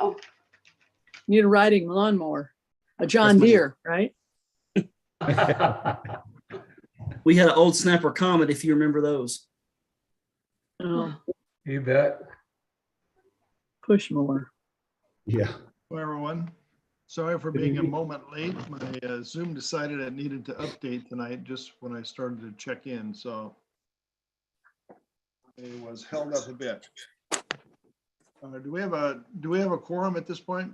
Oh, Need a riding lawnmower, a John Deere, right? We had an old Snapper Comet, if you remember those. Oh, You bet. push mower. Yeah. Hello, everyone. Sorry for being a moment late. My Zoom decided it needed to update tonight just when I started to check in, so it was held up a bit. Do we have a quorum at this point,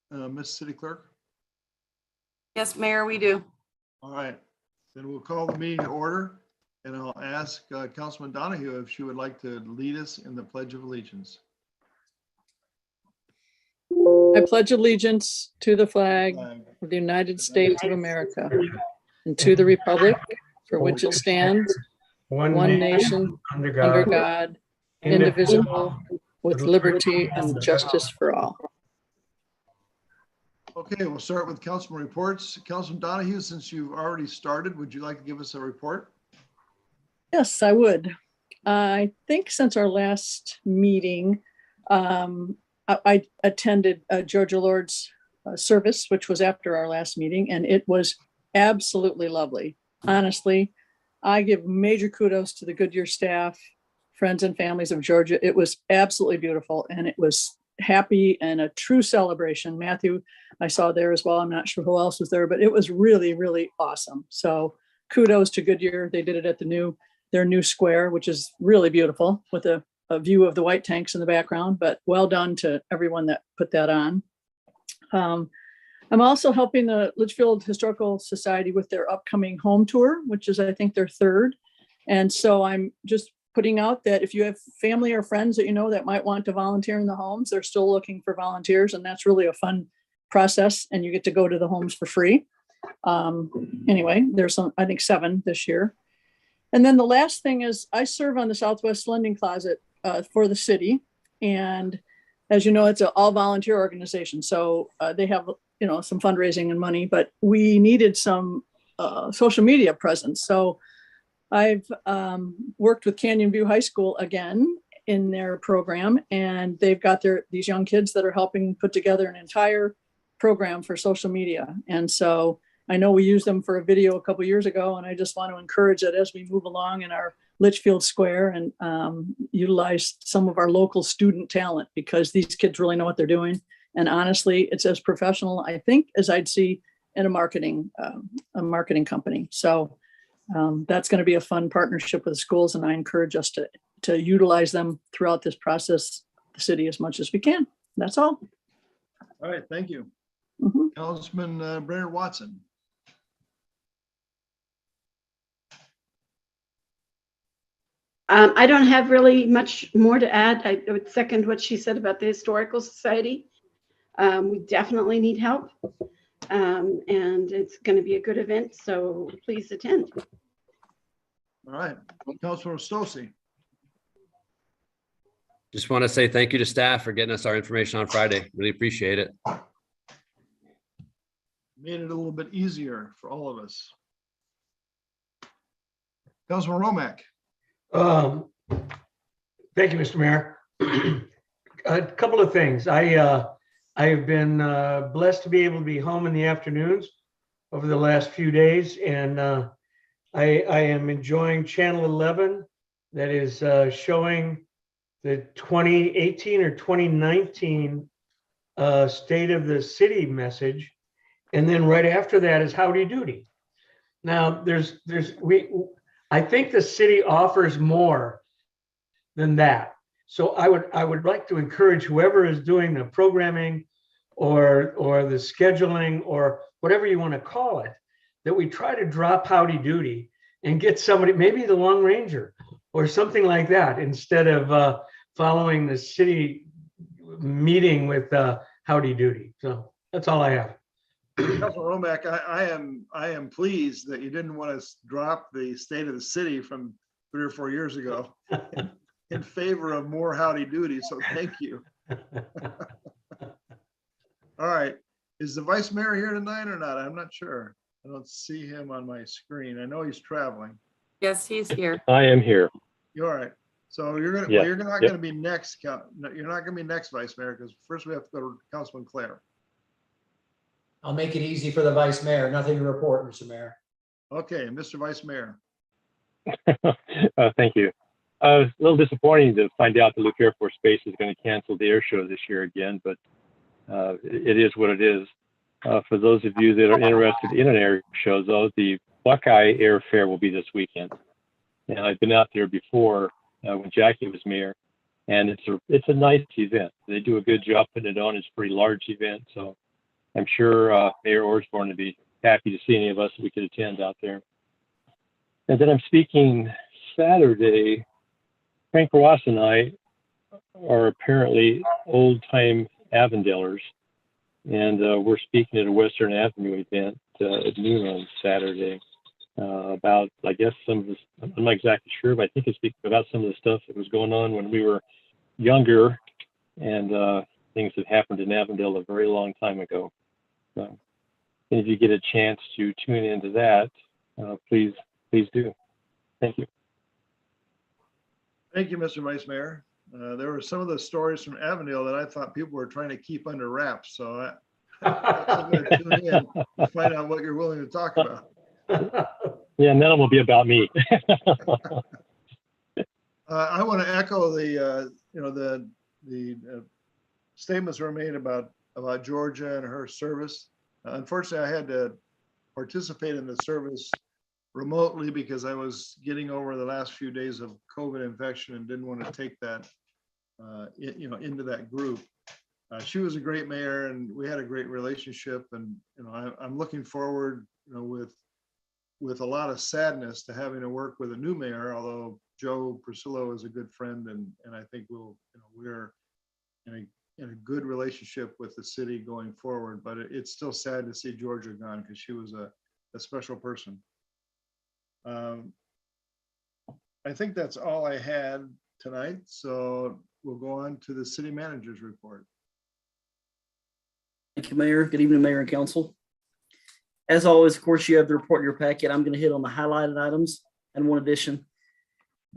Miss City Clerk? yes, Mayor, we do. All right, then we'll call the meeting to order, and I'll ask Councilman Donahue if she would like to lead us in the Pledge of Allegiance. I pledge allegiance to the flag of the United States of America and to the republic for which it stands, one nation, under God, indivisible, with liberty and justice for all. Okay, we'll start with Councilman Reports. Councilman Donahue, since you've already started, would you like to give us a report? Yes, I would. I think since our last meeting, I attended Georgia Lord's service, which was after our last meeting, and it was absolutely lovely. Honestly, I give major kudos to the Goodyear staff, friends and families of Georgia. It was absolutely beautiful, and it was happy and a true celebration. Matthew, I saw there as well. I'm not sure who else was there, but it was really, really awesome. So kudos to Goodyear. They did it at their new square, which is really beautiful with a view of the white tanks in the background, but well done to everyone that put that on. I'm also helping the Litchfield Historical Society with their upcoming home tour, which is, I think, their third. And so I'm just putting out that if you have family or friends that you know that might want to volunteer in the homes, they're still looking for volunteers, and that's really a fun process, and you get to go to the homes for free. Anyway, there's I think 7 this year. And then the last thing is I serve on the Southwest Lending Closet for the city. And as you know, it's an all volunteer organization. So they have, some fundraising and money, but we needed some social media presence. So I've worked with Canyon View High School again in their program, and they've got these young kids that are helping put together an entire program for social media. And so I know we used them for a video a couple years ago, and I just want to encourage that as we move along in our Litchfield Square and utilize some of our local student talent, because these kids really know what they're doing. And honestly, it's as professional, I think, as I'd see in a marketing company. So that's going to be a fun partnership with the schools, and I encourage us to utilize them throughout this process, the city, as much as we can. That's all. All right, thank you. Mm-hmm. Councilman Brenner Watson. I don't have really much more to add. I would second what she said about the Historical Society. We definitely need help, and it's going to be a good event, so please attend. All right, Councilman Stossy. Just want to say thank you to staff for getting us our information on Friday. Really appreciate it. Made it a little bit easier for all of us. Councilman Romack. Thank you, Mr. Mayor. A couple of things. I've been blessed to be able to be home in the afternoons over the last few days, and I am enjoying Channel 11 that is showing the 2018 or 2019 State of the City message, and then right after that is Howdy Doody. Now, I think the city offers more than that. So I would like to encourage whoever is doing the programming or the scheduling or whatever you want to call it, that we try to drop Howdy Doody and get somebody, maybe the Long Ranger or something like that, instead of following the city meeting with Howdy Doody. So that's all I have. Councilman Romack, I am pleased that you didn't want to drop the State of the City from 3 or 4 years ago in favor of more Howdy Doody. So thank you. All right, is the Vice Mayor here tonight or not? I'm not sure. I don't see him on my screen. I know he's traveling. Yes, he's here. I am here. You're all right. So you're gonna, Yeah, well, you're not yep. gonna be next, no, you're not gonna be next Vice Mayor, because first we have to go to Councilman Clare. I'll make it easy for the vice mayor. Nothing to report, Mr. Mayor. Okay, Mr. Vice Mayor. Thank you. It's a little disappointing to find out that Luke Air Force Base is going to cancel the air show this year again, but it is what it is. For those of you that are interested in an air show, though, the Buckeye Air Fair will be this weekend. And I've been out there before when Jackie was mayor, and it's a nice event. They do a good job putting it on. It's a pretty large event, so I'm sure Mayor Osborne would be happy to see any of us that we could attend out there. And then I'm speaking Saturday. Frank Ross and I are apparently old-time Avondalers, and we're speaking at a Western Avenue event at noon on Saturday about, I guess, some of this, I'm not exactly sure, but I think it's about some of the stuff that was going on when we were younger and things that happened in Avondale a very long time ago. So if you get a chance to tune into that, please do. Thank you. Thank you, Mr. Vice Mayor. There were some of the stories from Avondale that I thought people were trying to keep under wraps, so I'm going to tune in to find out what you're willing to talk about. Yeah, none of them will be about me. I want to echo the, the statements were made about Georgia and her service. Unfortunately, I had to participate in the service remotely because I was getting over the last few days of COVID infection and didn't want to take that, into that group. She was a great mayor and we had a great relationship, and I'm looking forward, with a lot of sadness to having to work with a new mayor. Although Joe Priscillo is a good friend, and I think we're in a good relationship with the city going forward. But it's still sad to see Georgia gone because she was a special person. I think that's all I had tonight. So we'll go on to the city manager's report. Thank you, Mayor. Good evening, Mayor and Council. As always, of course, you have the report in your packet. I'm going to hit on the highlighted items and one addition.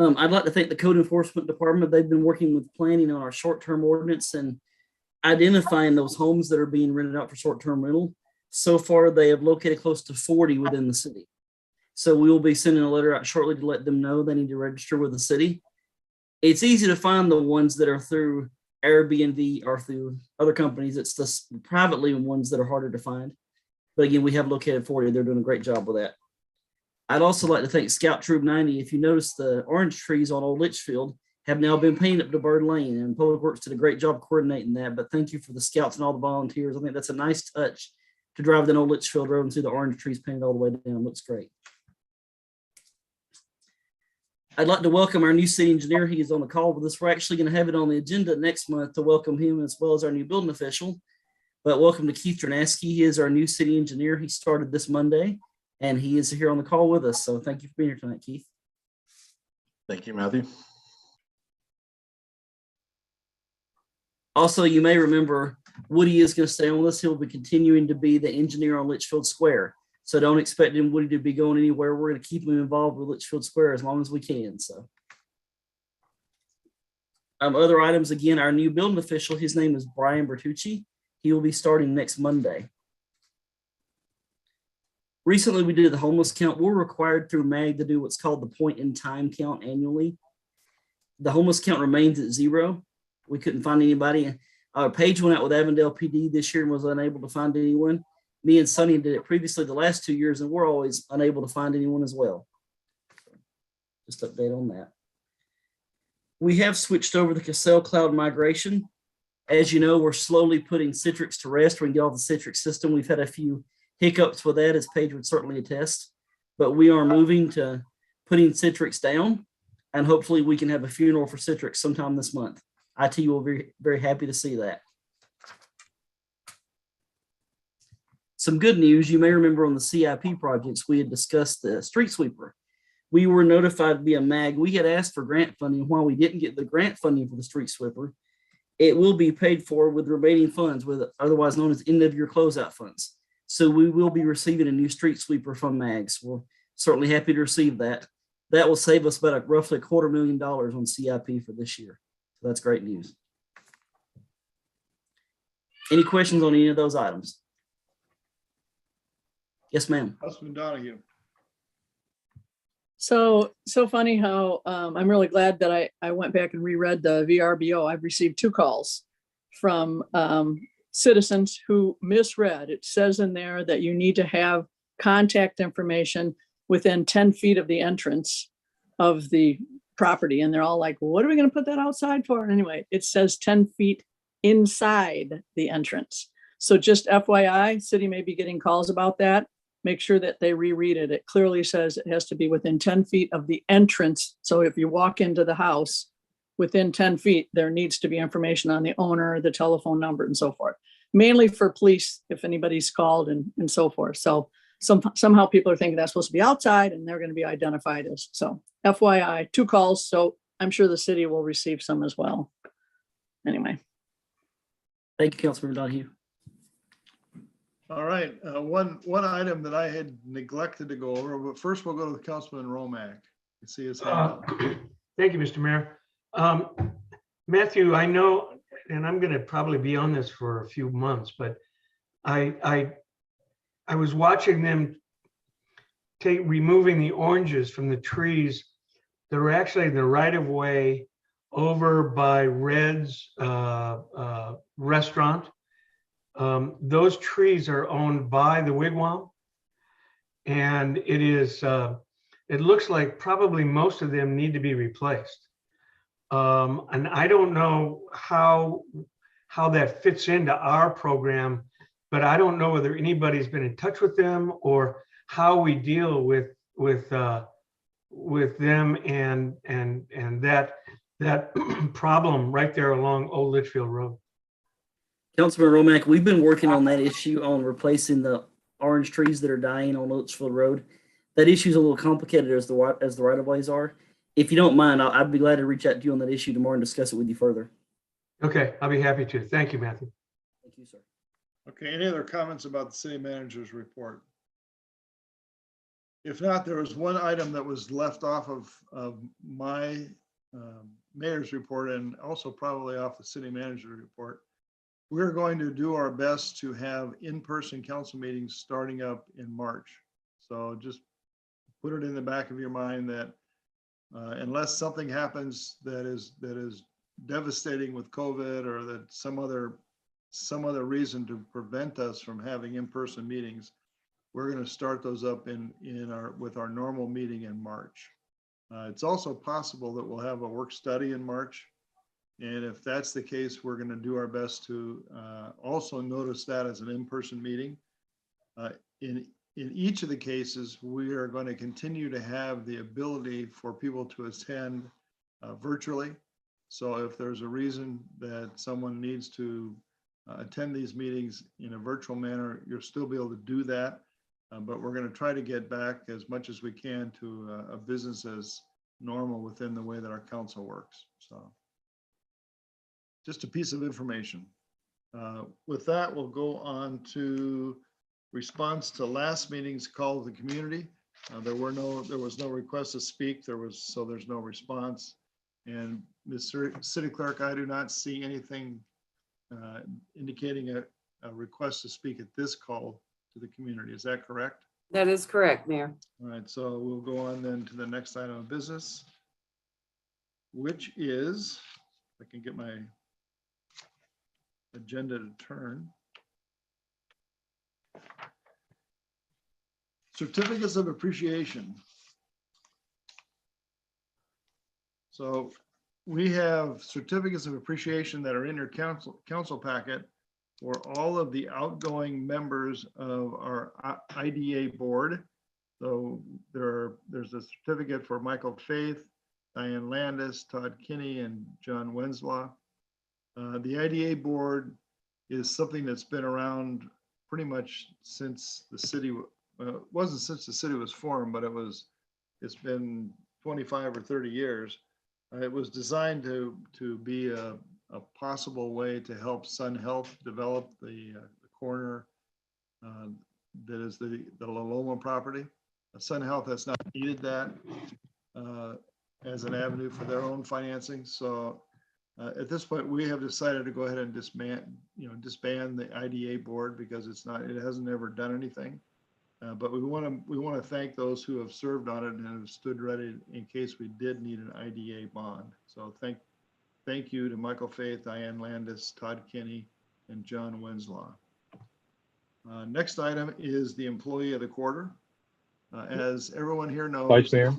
I'd like to thank the Code Enforcement Department. They've been working with planning on our short-term ordinance and identifying those homes that are being rented out for short-term rental. So far, they have located close to 40 within the city. So we will be sending a letter out shortly to let them know they need to register with the city. It's easy to find the ones that are through Airbnb or through other companies. It's the privately ones that are harder to find. But again, we have located 40. They're doing a great job with that. I'd also like to thank Scout Troop 90. If you notice, the orange trees on Old Litchfield have now been painted up to Bird Lane, and Public Works did a great job coordinating that. But thank you for the scouts and all the volunteers. I think that's a nice touch to drive down Old Litchfield Road and see the orange trees painted all the way down. Looks great. I'd like to welcome our new city engineer. He is on the call with us. We're actually going to have it on the agenda next month to welcome him as well as our new building official. But welcome to Keith Dranaski. He is our new city engineer. He started this Monday, and he is here on the call with us. So thank you for being here tonight, Keith. Thank you, Matthew. Also, you may remember Woody is going to stay on with us. He'll be continuing to be the engineer on Litchfield Square. So don't expect Woody to be going anywhere. We're going to keep him involved with Litchfield Square as long as we can. So other items, again, our new building official, his name is Brian Bertucci. He will be starting next Monday. Recently, we did the homeless count. We're required through MAG to do what's called the point in time count annually. The homeless count remains at 0. We couldn't find anybody. Paige went out with Avondale PD this year and was unable to find anyone. Me and Sonny did it previously the last 2 years, and we're always unable to find anyone as well. Just update on that. We have switched over the Cassell cloud migration. As you know, we're slowly putting Citrix to rest. We can get off the Citrix system. We've had a few hiccups with that, as Paige would certainly attest, but we are moving to putting Citrix down, and hopefully we can have a funeral for Citrix sometime this month. IT will be very happy to see that. Some good news, you may remember on the CIP projects, we had discussed the street sweeper. We were notified via MAG. We had asked for grant funding. While we didn't get the grant funding for the street sweeper, it will be paid for with remaining funds, with otherwise known as end of year closeout funds. So we will be receiving a new street sweeper from MAG. So we're certainly happy to receive that. that will save us about roughly $250,000 on CIP for this year. So that's great news. Any questions on any of those items? Yes, ma'am. Councilman Donahue. So funny how I'm really glad that I went back and reread the VRBO. I've received 2 calls from citizens who misread. It says in there that you need to have contact information within 10 feet of the entrance of the property. And they're all like, well, what are we going to put that outside for? Anyway, it says 10 feet inside the entrance. So just FYI, city may be getting calls about that. Make sure that they reread it. It clearly says it has to be within 10 feet of the entrance. So if you walk into the house within 10 feet, there needs to be information on the owner, the telephone number, and so forth. Mainly for police, if anybody's called and so forth. So somehow people are thinking that's supposed to be outside and they're going to be identified as. So FYI, 2 calls. So I'm sure the city will receive some as well. Anyway. Thank you, Councilman Donahue. All right, one item that I had neglected to go over, but first we'll go to Councilman Romack. You see his hand up. Thank you, Mr. Mayor. Matthew, I know, and I'm going to probably be on this for a few months, but I was watching them removing the oranges from the trees that are actually in the right of way over by Red's restaurant. Those trees are owned by the Wigwam, and it looks like probably most of them need to be replaced. And I don't know how that fits into our program, but I don't know whether anybody's been in touch with them or how we deal with them and that problem right there along Old Litchfield Road. Councilman Romack, we've been working on that issue on replacing the orange trees that are dying on Litchfield Road. That issue is a little complicated as the right of ways are. If you don't mind, I'd be glad to reach out to you on that issue tomorrow and discuss it with you further. Okay, I'll be happy to. Thank you, Matthew. Thank you, sir. Okay, any other comments about the city manager's report? If not, there was one item that was left off of my mayor's report and also probably off the city manager's report. We're going to do our best to have in-person council meetings starting up in March. So just put it in the back of your mind that unless something happens that is devastating with COVID or that some other reason to prevent us from having in-person meetings, we're going to start those up with our normal meeting in March. It's also possible that we'll have a work study in March. And if that's the case, we're going to do our best to also notice that as an in-person meeting. In each of the cases, we are going to continue to have the ability for people to attend virtually. So if there's a reason that someone needs to attend these meetings in a virtual manner, you'll still be able to do that. But we're going to try to get back as much as we can to a business as normal within the way that our council works. So just a piece of information. With that, we'll go on to response to last meeting's call of the community. There was no request to speak. So there's no response. And Mr. City Clerk, I do not see anything indicating a request to speak at this call to the community. Is that correct? That is correct, Mayor. All right, so we'll go on then to the next item of business, which is, if I can get my agenda to turn. Certificates of appreciation. So we have certificates of appreciation that are in your council packet for all of the outgoing members of our IDA board. So there's a certificate for Michael Faith, Diane Landis, Todd Kinney, and John Wenslaw. The IDA board is something that's been around pretty much since the city, it wasn't since the city was formed, but it's been 25 or 30 years. It was designed to be a possible way to help Sun Health develop the corner that is the La Loma property. Sun Health has not needed that. as an avenue for their own financing. So at this point, we have decided to go ahead and disband the IDA board because it hasn't ever done anything. But we want to thank those who have served on it and have stood ready in case we did need an IDA bond. So thank you to Michael Faith, Diane Landis, Todd Kinney, and John Wenslaw. Next item is the employee of the quarter. As everyone here knows, Vice Mayor.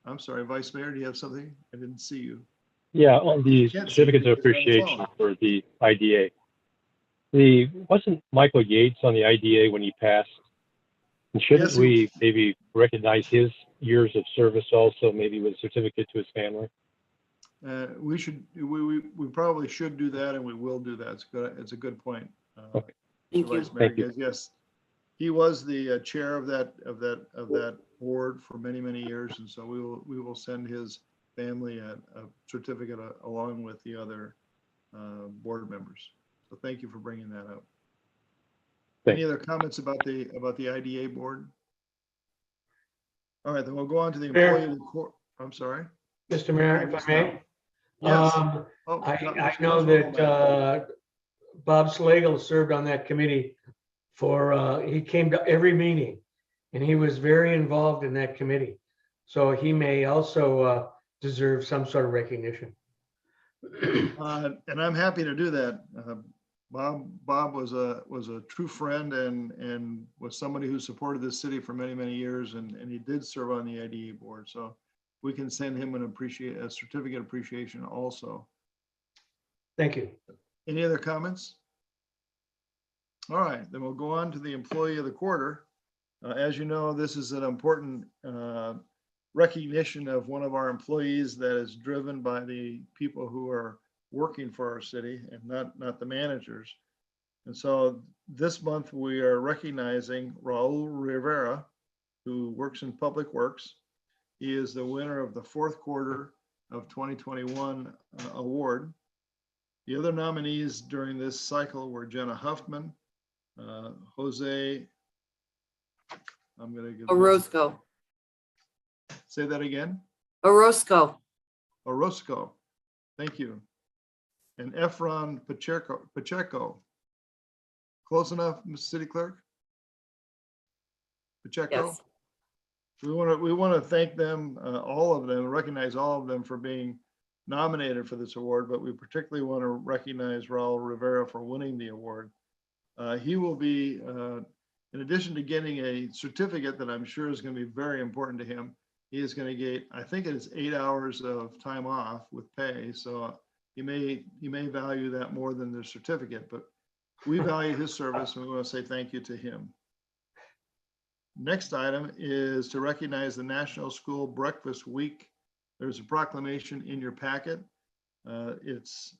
I'm sorry, Vice Mayor, do you have something? I didn't see you. Yeah, on the Can't see certificates you of because you're on the appreciation phone. for the IDA. Wasn't Michael Yates on the IDA when he passed? And shouldn't Yes, he- we maybe recognize his years of service also, maybe with a certificate to his family? We probably should do that, and we will do that. It's a good point. Okay. Thank you. Vice Mayor, Thank you. because yes, he was the chair of that board for many, many years, and so we will send his family a certificate along with the other board members. So thank you for bringing that up. Thanks. Any other comments about the IDA board? All right, then we'll go on to the Mayor. employee of the court. I'm sorry. Mr. Mayor, if I may. Yes. Oh, I know that Bob Slagle served on that committee he came to every meeting and he was very involved in that committee. So he may also deserve some sort of recognition. And I'm happy to do that. Bob was a true friend and was somebody who supported this city for many, many years, and he did serve on the IDA board. So we can send him a certificate of appreciation also. Thank you. Any other comments? All right, then we'll go on to the employee of the quarter. As you know, this is an important recognition of one of our employees that is driven by the people who are working for our city and not the managers. And so this month we are recognizing Raul Rivera, who works in Public Works. He is the winner of the fourth quarter of 2021 award. The other nominees during this cycle were Jenna Huffman, Jose, I'm going to give Orozco. Say that again. Orozco. Orozco. Thank you. And Efron Pacheco. Close enough, Ms. City Clerk? Pacheco? Yes. We want to thank them, all of them, recognize all of them for being nominated for this award, but we particularly want to recognize Raul Rivera for winning the award. He will be, in addition to getting a certificate that I'm sure is going to be very important to him, he is going to get, I think it's 8 hours of time off with pay. So he may value that more than the certificate, but we value his service and we want to say thank you to him. Next item is to recognize the National School Breakfast Week. There's a proclamation in your packet. It's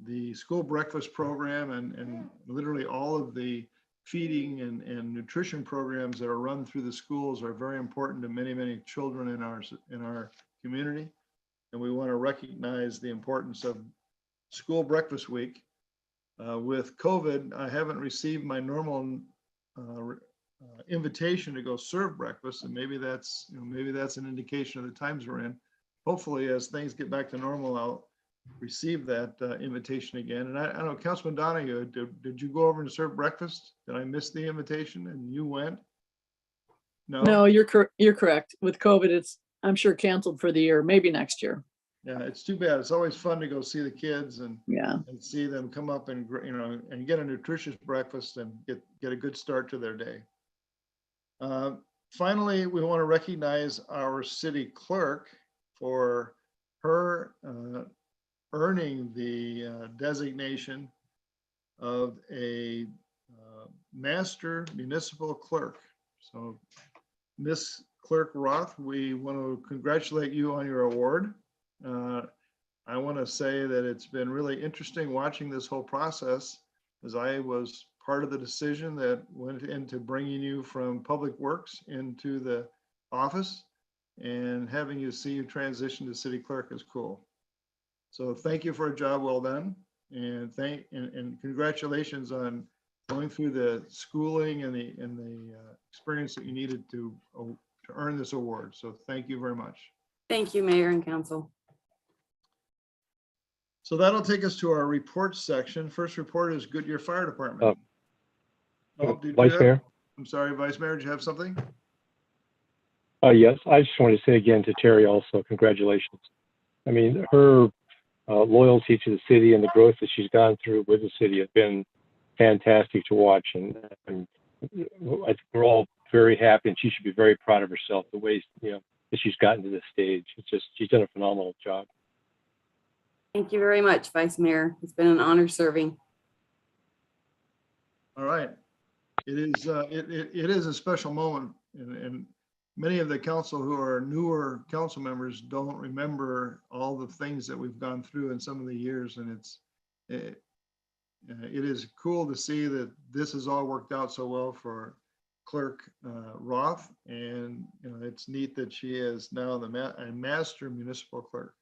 the school breakfast program and literally all of the feeding and nutrition programs that are run through the schools are very important to many, many children in our community. And we want to recognize the importance of School Breakfast Week. With COVID, I haven't received my normal invitation to go serve breakfast, and maybe that's an indication of the times we're in. Hopefully, as things get back to normal, I'll receive that invitation again. And I don't know, Councilman Donahue, did you go over and serve breakfast? Did I miss the invitation and you went? No, you're correct. With COVID, I'm sure canceled for the year, maybe next year. Yeah, it's too bad. It's always fun to go see the kids and see them come up and and get a nutritious breakfast and get a good start to their day. Finally, we want to recognize our city clerk for her earning the designation of a master municipal clerk. So Miss Clerk Roth, we want to congratulate you on your award. I want to say that it's been really interesting watching this whole process, as I was part of the decision that went into bringing you from Public Works into the office, and having you see you transition to city clerk is cool. So thank you for a job well done, and congratulations on going through the schooling and the experience that you needed to earn this award. So thank you very much. Thank you, Mayor and Council. So that'll take us to our reports section. First report is Goodyear Fire Department. Did you Vice have- Mayor? I'm sorry, Vice Mayor, did you have something? Yes, I just want to say again to Terry also, congratulations. I mean, her loyalty to the city and the growth that she's gone through with the city have been fantastic to watch. And I think we're all very happy, and she should be very proud of herself, the ways, that she's gotten to this stage. It's just, she's done a phenomenal job. Thank you very much, Vice Mayor. It's been an honor serving. All right. It is a special moment, and many of the council who are newer council members don't remember all the things that we've gone through in some of the years, and it is cool to see that this has all worked out so well for Clerk Roth, and it's neat that she is now a master municipal clerk.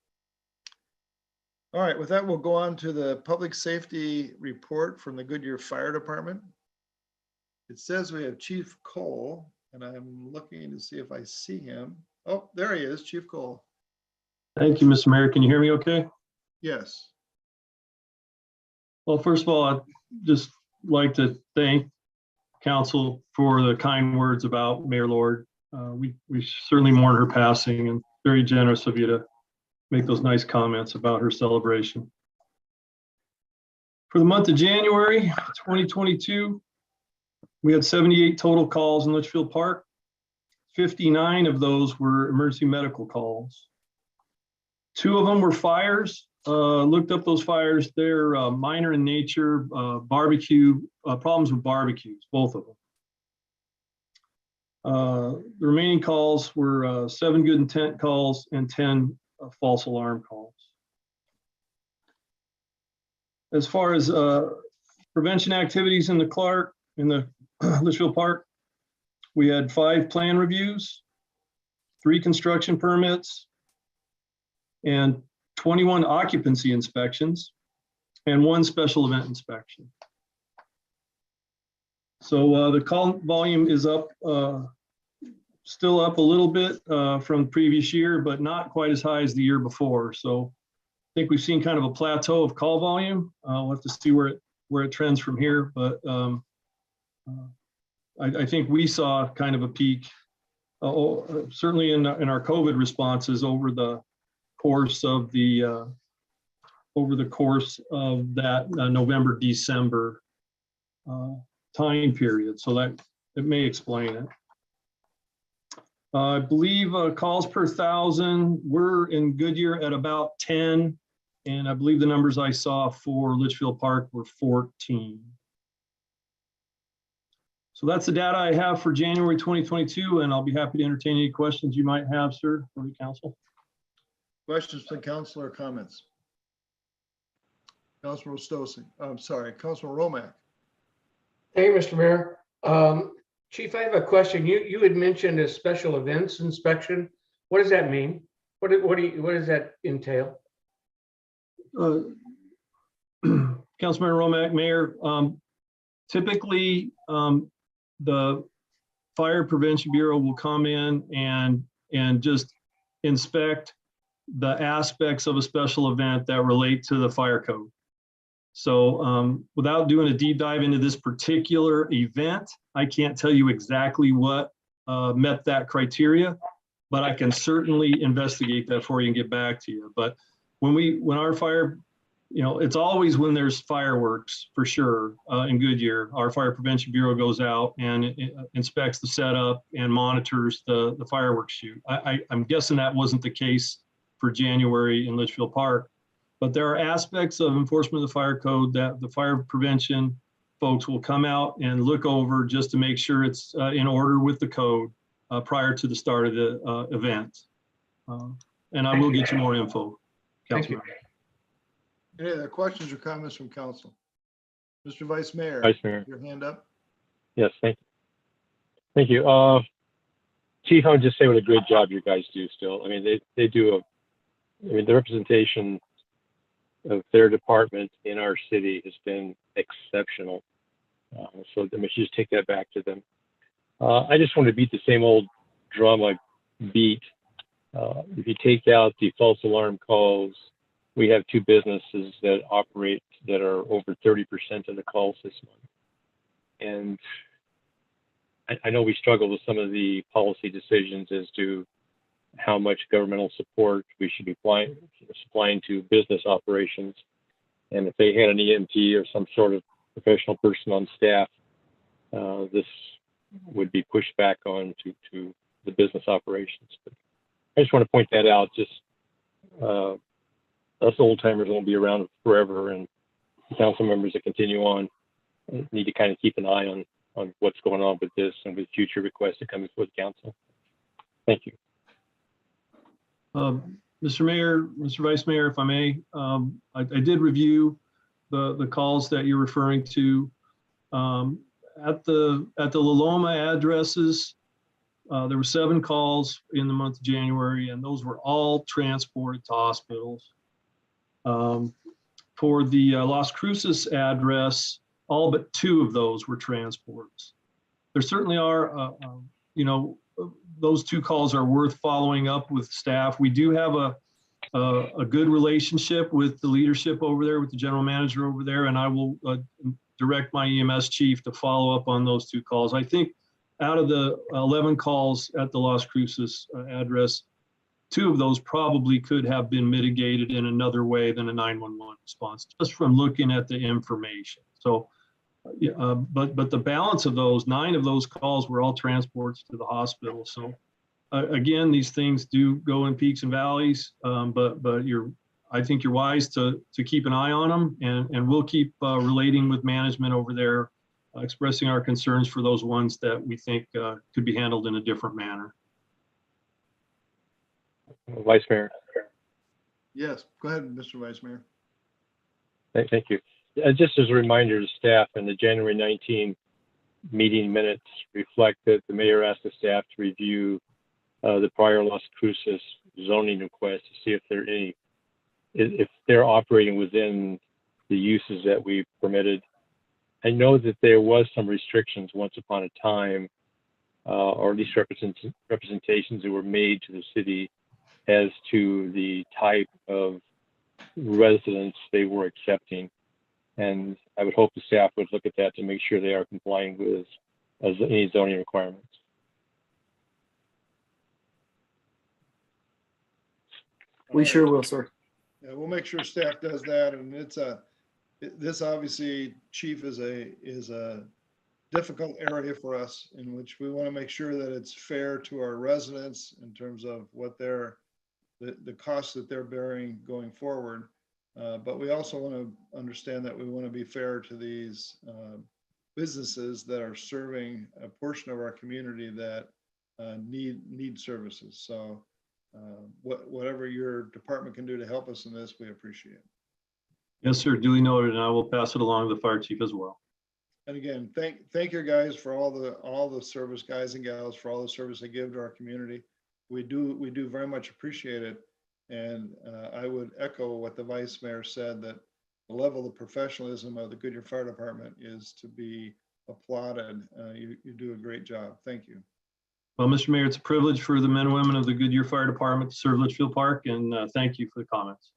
All right, with that, we'll go on to the public safety report from the Goodyear Fire Department. It says we have Chief Cole, and I'm looking to see if I see him. Oh, there he is, Chief Cole. Thank you, Mr. Mayor. Can you hear me okay? Yes. Well, first of all, I'd just like to thank council for the kind words about Mayor Lord. We certainly mourn her passing, and very generous of you to make those nice comments about her celebration. For the month of January 2022, we had 78 total calls in Litchfield Park. 59 of those were emergency medical calls. 2 of them were fires. Looked up those fires. They're minor in nature, barbecue, problems with barbecues, both of them. The remaining calls were 7 good intent calls and 10 false alarm calls. As far as prevention activities in the Litchfield Park, we had 5 plan reviews, 3 construction permits, and 21 occupancy inspections, and 1 special event inspection. So the call volume is up, still up a little bit from previous year, but not quite as high as the year before. So I think we've seen kind of a plateau of call volume. We'll have to see where it trends from here, but I think we saw kind of a peak, certainly in our COVID responses over the course of that November, December time period. So that it may explain it. I believe calls per 1,000 were in Goodyear at about 10, and I believe the numbers I saw for Litchfield Park were 14. So that's the data I have for January 2022, and I'll be happy to entertain any questions you might have, sir, for the council. Questions from council or comments? Councilman Stossing, I'm sorry, Councilman Romack. Hey, Mr. Mayor. Chief, I have a question. You had mentioned a special events inspection. What does that mean? What does that entail? Councilman Romack, Mayor, typically the Fire Prevention Bureau will come in and just inspect the aspects of a special event that relate to the fire code. So without doing a deep dive into this particular event, I can't tell you exactly what met that criteria, but I can certainly investigate that for you and get back to you. But when our fire, it's always when there's fireworks for sure in Goodyear, our Fire Prevention Bureau goes out and it inspects the setup and monitors the fireworks shoot. I'm guessing that wasn't the case for January in Litchfield Park. But there are aspects of enforcement of the fire code that the fire prevention folks will come out and look over just to make sure it's in order with the code prior to the start of the event. And I will get you more info, Councilman. Any other questions or comments from council? Mr. Vice Mayor. Vice Mayor. Your hand up. Yes, thank you. Thank you. Chief, I would just say what a great job you guys do still. I mean, they do the representation of their department in our city has been exceptional. So I should just take that back to them. I just want to beat the same old drama beat If you take out the false alarm calls, we have 2 businesses that operate that are over 30% of the calls this month. And I know we struggle with some of the policy decisions as to how much governmental support we should be supplying to business operations. And if they had an EMT or some sort of professional person on staff, this would be pushed back on to the business operations. But I just want to point that out. Just us old timers won't be around forever, and council members that continue on need to kind of keep an eye on what's going on with this and with future requests that come before the council. Thank you. Mr. Mayor, Mr. Vice Mayor, if I may, I did review the calls that you're referring to. At the Loloma addresses, there were 7 calls in the month of January, and those were all transported to hospitals. For the Las Cruces address, all but 2 of those were transports. There certainly are, those 2 calls are worth following up with staff. We do have a good relationship with the leadership over there, with the general manager over there, and I will direct my EMS chief to follow up on those 2 calls. I think out of the 11 calls at the Las Cruces address, 2 of those probably could have been mitigated in another way than a 911 response, just from looking at the information. So, but the balance of those, 9 of those calls were all transports to the hospital. So again, these things do go in peaks and valleys, but I think you're wise to keep an eye on them, and we'll keep relating with management over there, expressing our concerns for those ones that we think could be handled in a different manner. Vice Mayor. Yes, go ahead, Mr. Vice Mayor. Thank you. Just as a reminder to staff, in the January 19 meeting minutes reflect that the mayor asked the staff to review the prior Las Cruces zoning request to see if they're operating within the uses that we permitted. I know that there was some restrictions once upon a time, or at least representations that were made to the city as to the type of residents they were accepting. And I would hope the staff would look at that to make sure they are complying with any zoning requirements. We sure will, sir. Yeah, we'll make sure staff does that. And this obviously, Chief, is a difficult area for us, in which we want to make sure that it's fair to our residents in terms of what the costs that they're bearing going forward. But we also want to understand that we want to be fair to these businesses that are serving a portion of our community that need services. So whatever your department can do to help us in this, we appreciate it. Yes, sir. Duly noted, and I will pass it along to the fire chief as well. And again, thank you guys for all the service, guys and gals, for all the service they give to our community. We do very much appreciate it. And I would echo what the Vice Mayor said, that the level of professionalism of the Goodyear Fire Department is to be applauded. You do a great job. Thank you. Well, Mr. Mayor, it's a privilege for the men and women of the Goodyear Fire Department to serve Litchfield Park, and thank you for the comments.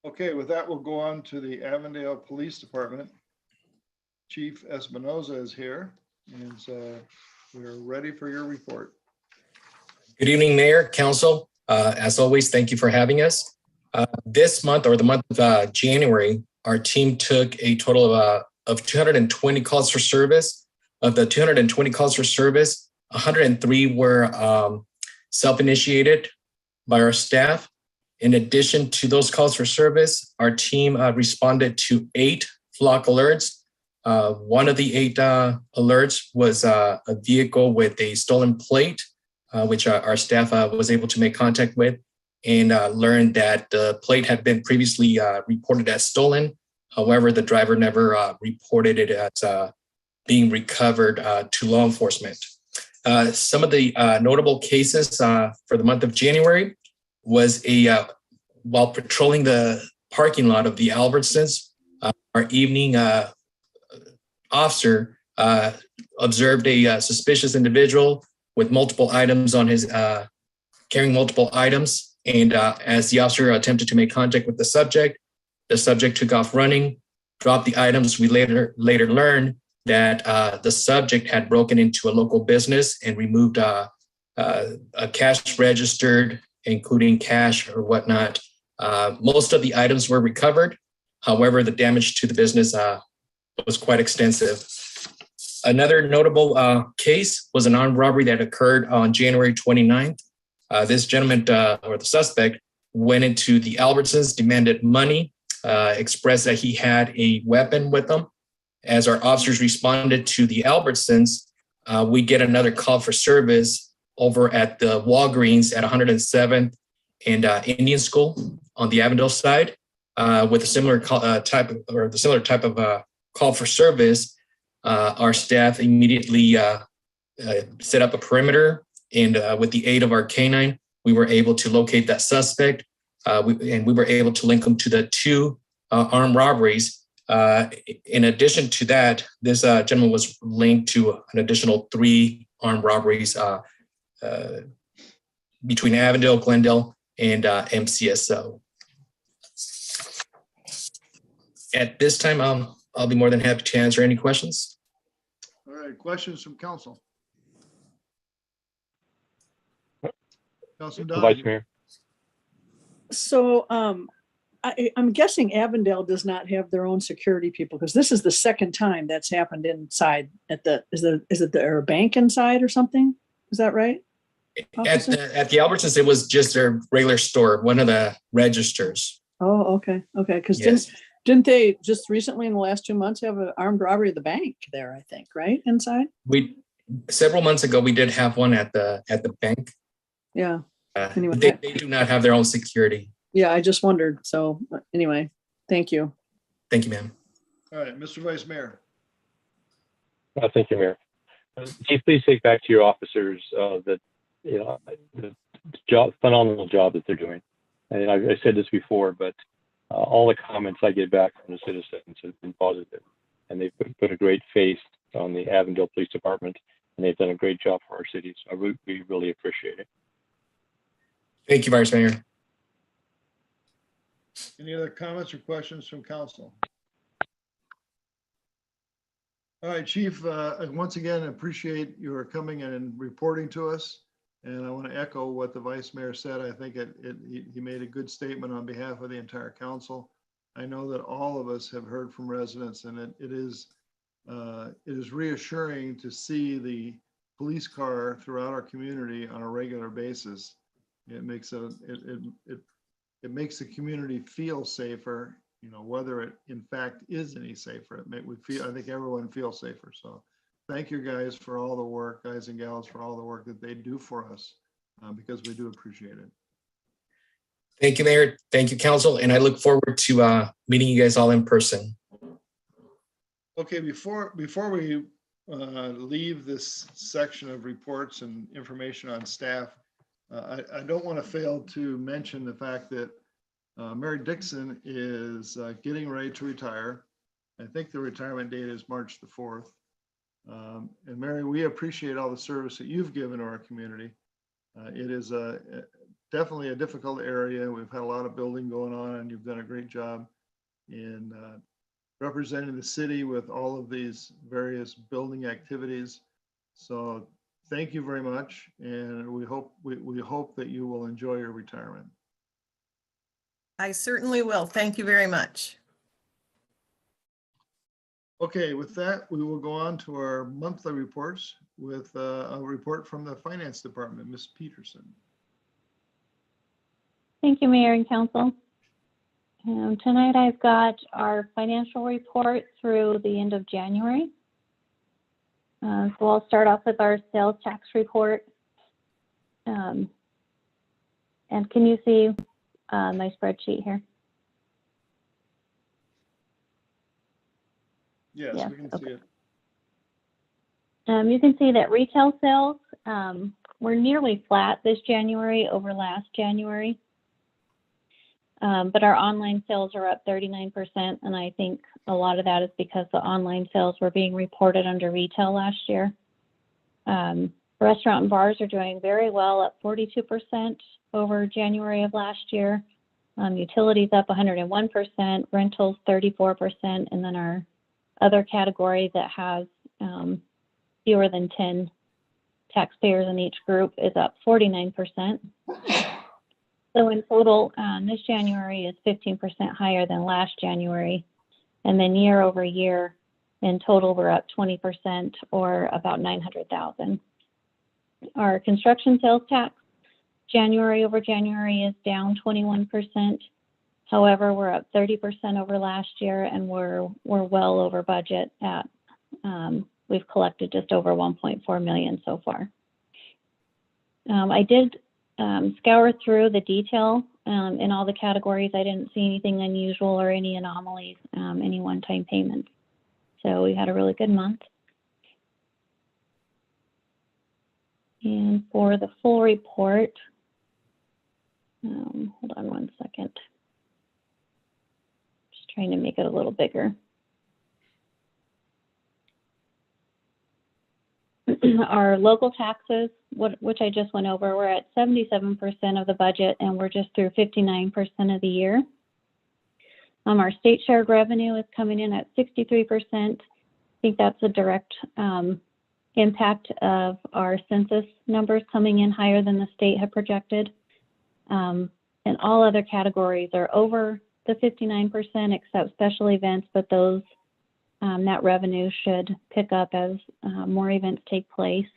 Okay, with that, we'll go on to the Avondale Police Department. Chief Espinoza is here, and so we're ready for your report. Good evening, Mayor, Council. As always, thank you for having us. This month, or the month of January, our team took a total of 220 calls for service. Of the 220 calls for service, 103 were self-initiated by our staff. In addition to those calls for service, our team responded to 8 flock alerts. One of the 8 alerts was a vehicle with a stolen plate, which our staff was able to make contact with, and learned that the plate had been previously reported as stolen. However, the driver never reported it as being recovered to law enforcement. Some of the notable cases for the month of January was while patrolling the parking lot of the Albertsons, our evening officer observed a suspicious individual with multiple items on his carrying multiple items. And as the officer attempted to make contact with the subject took off running, dropped the items. We later learned that the subject had broken into a local business and removed a cash registered, including cash or whatnot. Most of the items were recovered. However, the damage to the business was quite extensive. Another notable case was an armed robbery that occurred on January 29th. This gentleman, or the suspect, went into the Albertsons, demanded money, expressed that he had a weapon with him. As our officers responded to the Albertsons, we get another call for service over at the Walgreens at 107th and Indian School on the Avondale side, with a similar type of call for service. Our staff immediately set up a perimeter, and with the aid of our canine, we were able to locate that suspect, and we were able to link him to the two armed robberies. In addition to that, this gentleman was linked to an additional 3 armed robberies between Avondale, Glendale, and MCSO. At this time, I'll be more than happy to answer any questions. All right, questions from council? Councilman Vice Donahue. Mayor. So I'm guessing Avondale does not have their own security people, because this is the second time that's happened inside at the, is it a bank inside or something? Is that right? At the Albertsons, it was just their regular store, one of the registers. Oh, okay. Because Yes. didn't they just recently in the last 2 months have an armed robbery at the bank there, I think, right? Inside? Several months ago, we did have one at the bank. Yeah. Anyway, They do not have their own security. Yeah, I just wondered. So anyway, thank you. Thank you, ma'am. All right, Mr. Vice Mayor. Thank you, Mayor. Chief, please take back to your officers that, the phenomenal job that they're doing. And I said this before, but all the comments I get back from the citizens have been positive, and they've put a great face on the Avondale Police Department, and they've done a great job for our city. So we really appreciate it. Thank you, Vice Mayor. Any other comments or questions from council? All right, Chief, once again, appreciate your coming and reporting to us. And I want to echo what the Vice Mayor said. I think he made a good statement on behalf of the entire council. I know that all of us have heard from residents, and it is reassuring to see the police car throughout our community on a regular basis. It makes it makes the community feel safer, whether it in fact is any safer. I think everyone feels safer. So thank you guys for all the work, guys and gals, for all the work that they do for us, because we do appreciate it. Thank you, Mayor. Thank you, Council. And I look forward to meeting you guys all in person. Okay, before we leave this section of reports and information on staff, I don't want to fail to mention the fact that Mary Dixon is getting ready to retire. I think the retirement date is March the 4th. And Mary, we appreciate all the service that you've given to our community. It is definitely a difficult area. We've had a lot of building going on, and you've done a great job in representing the city with all of these various building activities. So thank you very much, and we hope that you will enjoy your retirement. I certainly will. Thank you very much. Okay, with that, we will go on to our monthly reports with a report from the Finance Department, Ms. Peterson. Thank you, Mayor and Council. Tonight I've got our financial report through the end of January. So I'll start off with our sales tax report. And can you see my spreadsheet here? Yes, Yeah, we can okay. see it. You can see that retail sales were nearly flat this January over last January. But our online sales are up 39%, and I think a lot of that is because the online sales were being reported under retail last year. Restaurant and bars are doing very well, up 42% over January of last year. Utilities up 101%, rentals 34%, and then our other category that has fewer than 10 taxpayers in each group is up 49%. So in total, this January is 15% higher than last January. And then year over year, in total, we're up 20% or about 900,000. Our construction sales tax, January over January, is down 21%. However, we're up 30% over last year, and we're well over budget at, we've collected just over 1.4 million so far. I did scour through the detail in all the categories. I didn't see anything unusual or any anomalies, any one-time payments. So we had a really good month. And for the full report, hold on one second. Just trying to make it a little bigger. Our local taxes, which I just went over, we're at 77% of the budget, and we're just through 59% of the year. Our state shared revenue is coming in at 63%. I think that's a direct impact of our census numbers coming in higher than the state had projected. And all other categories are over the 59% except special events, but those that revenue should pick up as more events take place.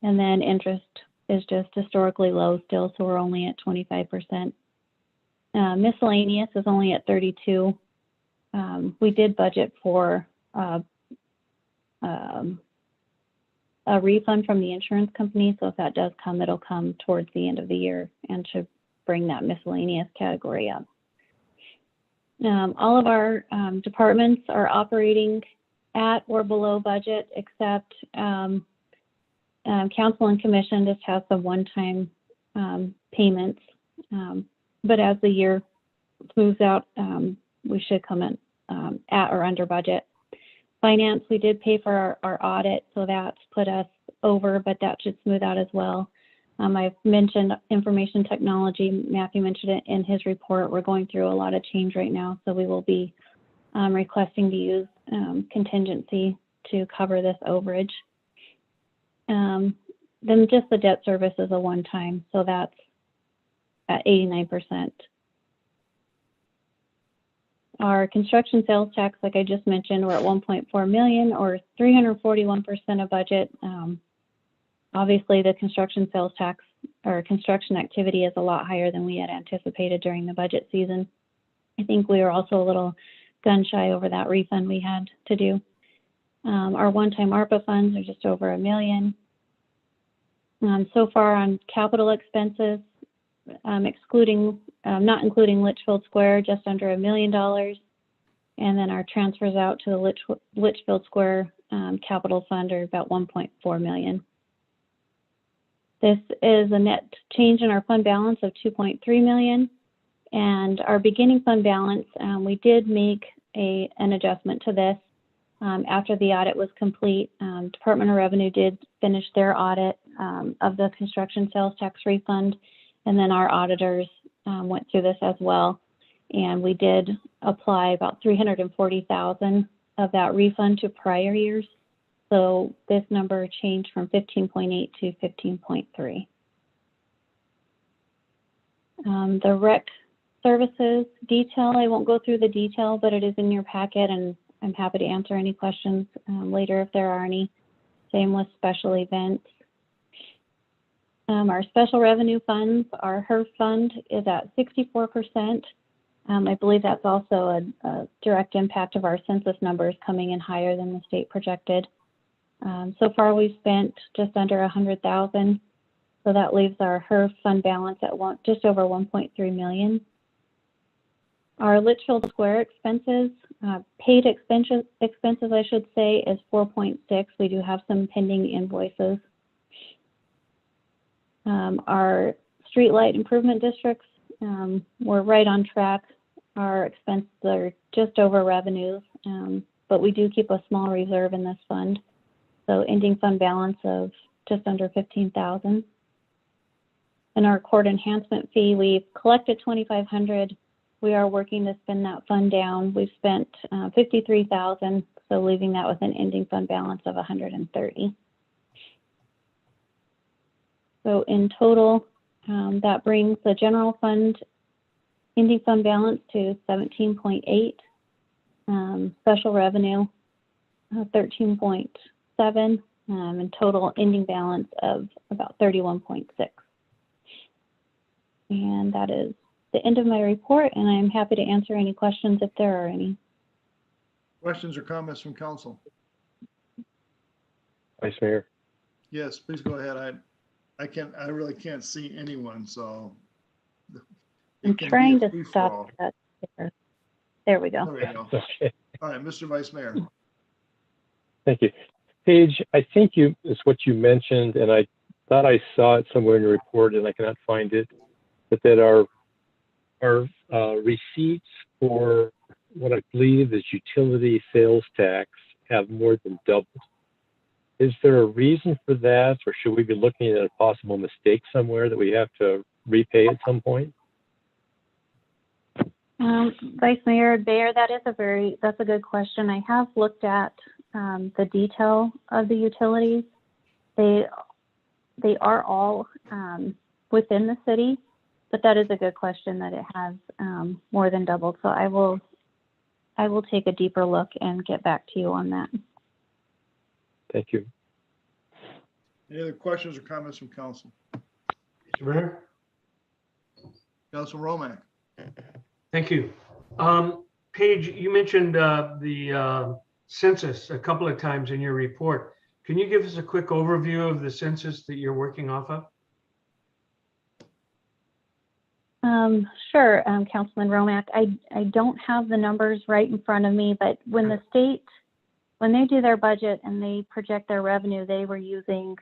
And then interest is just historically low still, so we're only at 25%. Miscellaneous is only at 32. We did budget for a refund from the insurance company, so if that does come, it'll come towards the end of the year and should bring that miscellaneous category up. All of our departments are operating at or below budget, except council and commission just has some one-time payments. But as the year moves out, we should come in at or under budget. Finance, we did pay for our audit, so that's put us over, but that should smooth out as well. I've mentioned information technology. Matthew mentioned it in his report. We're going through a lot of change right now, so we will be requesting to use contingency to cover this overage. Then just the debt service is a one-time, so that's at 89%. Our construction sales tax, like I just mentioned, we're at 1.4 million or 341% of budget. Obviously, the construction sales tax or construction activity is a lot higher than we had anticipated during the budget season. I think we were also a little gun shy over that refund we had to do. Our one-time ARPA funds are just over $1 million. So far on capital expenses, excluding, not including Litchfield Square, just under $1 million. And then our transfers out to the Litchfield Square capital fund are about 1.4 million. This is a net change in our fund balance of 2.3 million. And our beginning fund balance, we did make an adjustment to this after the audit was complete. Department of Revenue did finish their audit of the construction sales tax refund. And then our auditors went through this as well. And we did apply about 340,000 of that refund to prior years. So this number changed from 15.8 to 15.3. The rec services detail, I won't go through the detail, but it is in your packet, and I'm happy to answer any questions later if there are any. Same with special events. Our special revenue funds, our HERF fund is at 64%. I believe that's also a direct impact of our census numbers coming in higher than the state projected. So far, we've spent just under 100,000. So that leaves our HERF fund balance at just over 1.3 million. Our Litchfield Square expenses, paid expenses, I should say, is 4.6. We do have some pending invoices. Our streetlight improvement districts, we're right on track. Our expenses are just over revenues, but we do keep a small reserve in this fund. So ending fund balance of just under 15,000. And our court enhancement fee, we've collected 2,500. We are working to spend that fund down. We've spent 53,000, so leaving that with an ending fund balance of 130. So in total, that brings the general fund ending fund balance to 17.8, special revenue 13.7, and total ending balance of about 31.6. And that is the end of my report, and I'm happy to answer any questions if there are any. Questions or comments from council? Vice Mayor. Yes, please go ahead. I really can't see anyone, so. I'm trying to stop that. There we go. There we go. Okay. All right, Mr. Vice Mayor. Thank you. Paige, I think it's what you mentioned, and I thought I saw it somewhere in your report and I cannot find it, but that our receipts for what I believe is utility sales tax have more than doubled. Is there a reason for that, or should we be looking at a possible mistake somewhere that we have to repay at some point? Vice Mayor Bayer, that's a good question. I have looked at the detail of the utilities. They are all within the city, but that is a good question that it has more than doubled. So I will take a deeper look and get back to you on that. Thank you. Any other questions or comments from council? Mr. Mayor? Councilman Romack. Thank you. Paige, you mentioned the census a couple of times in your report. Can you give us a quick overview of the census that you're working off of? Sure, Councilman Romack. I don't have the numbers right in front of me, but when the state, when they do their budget and they project their revenue, they were using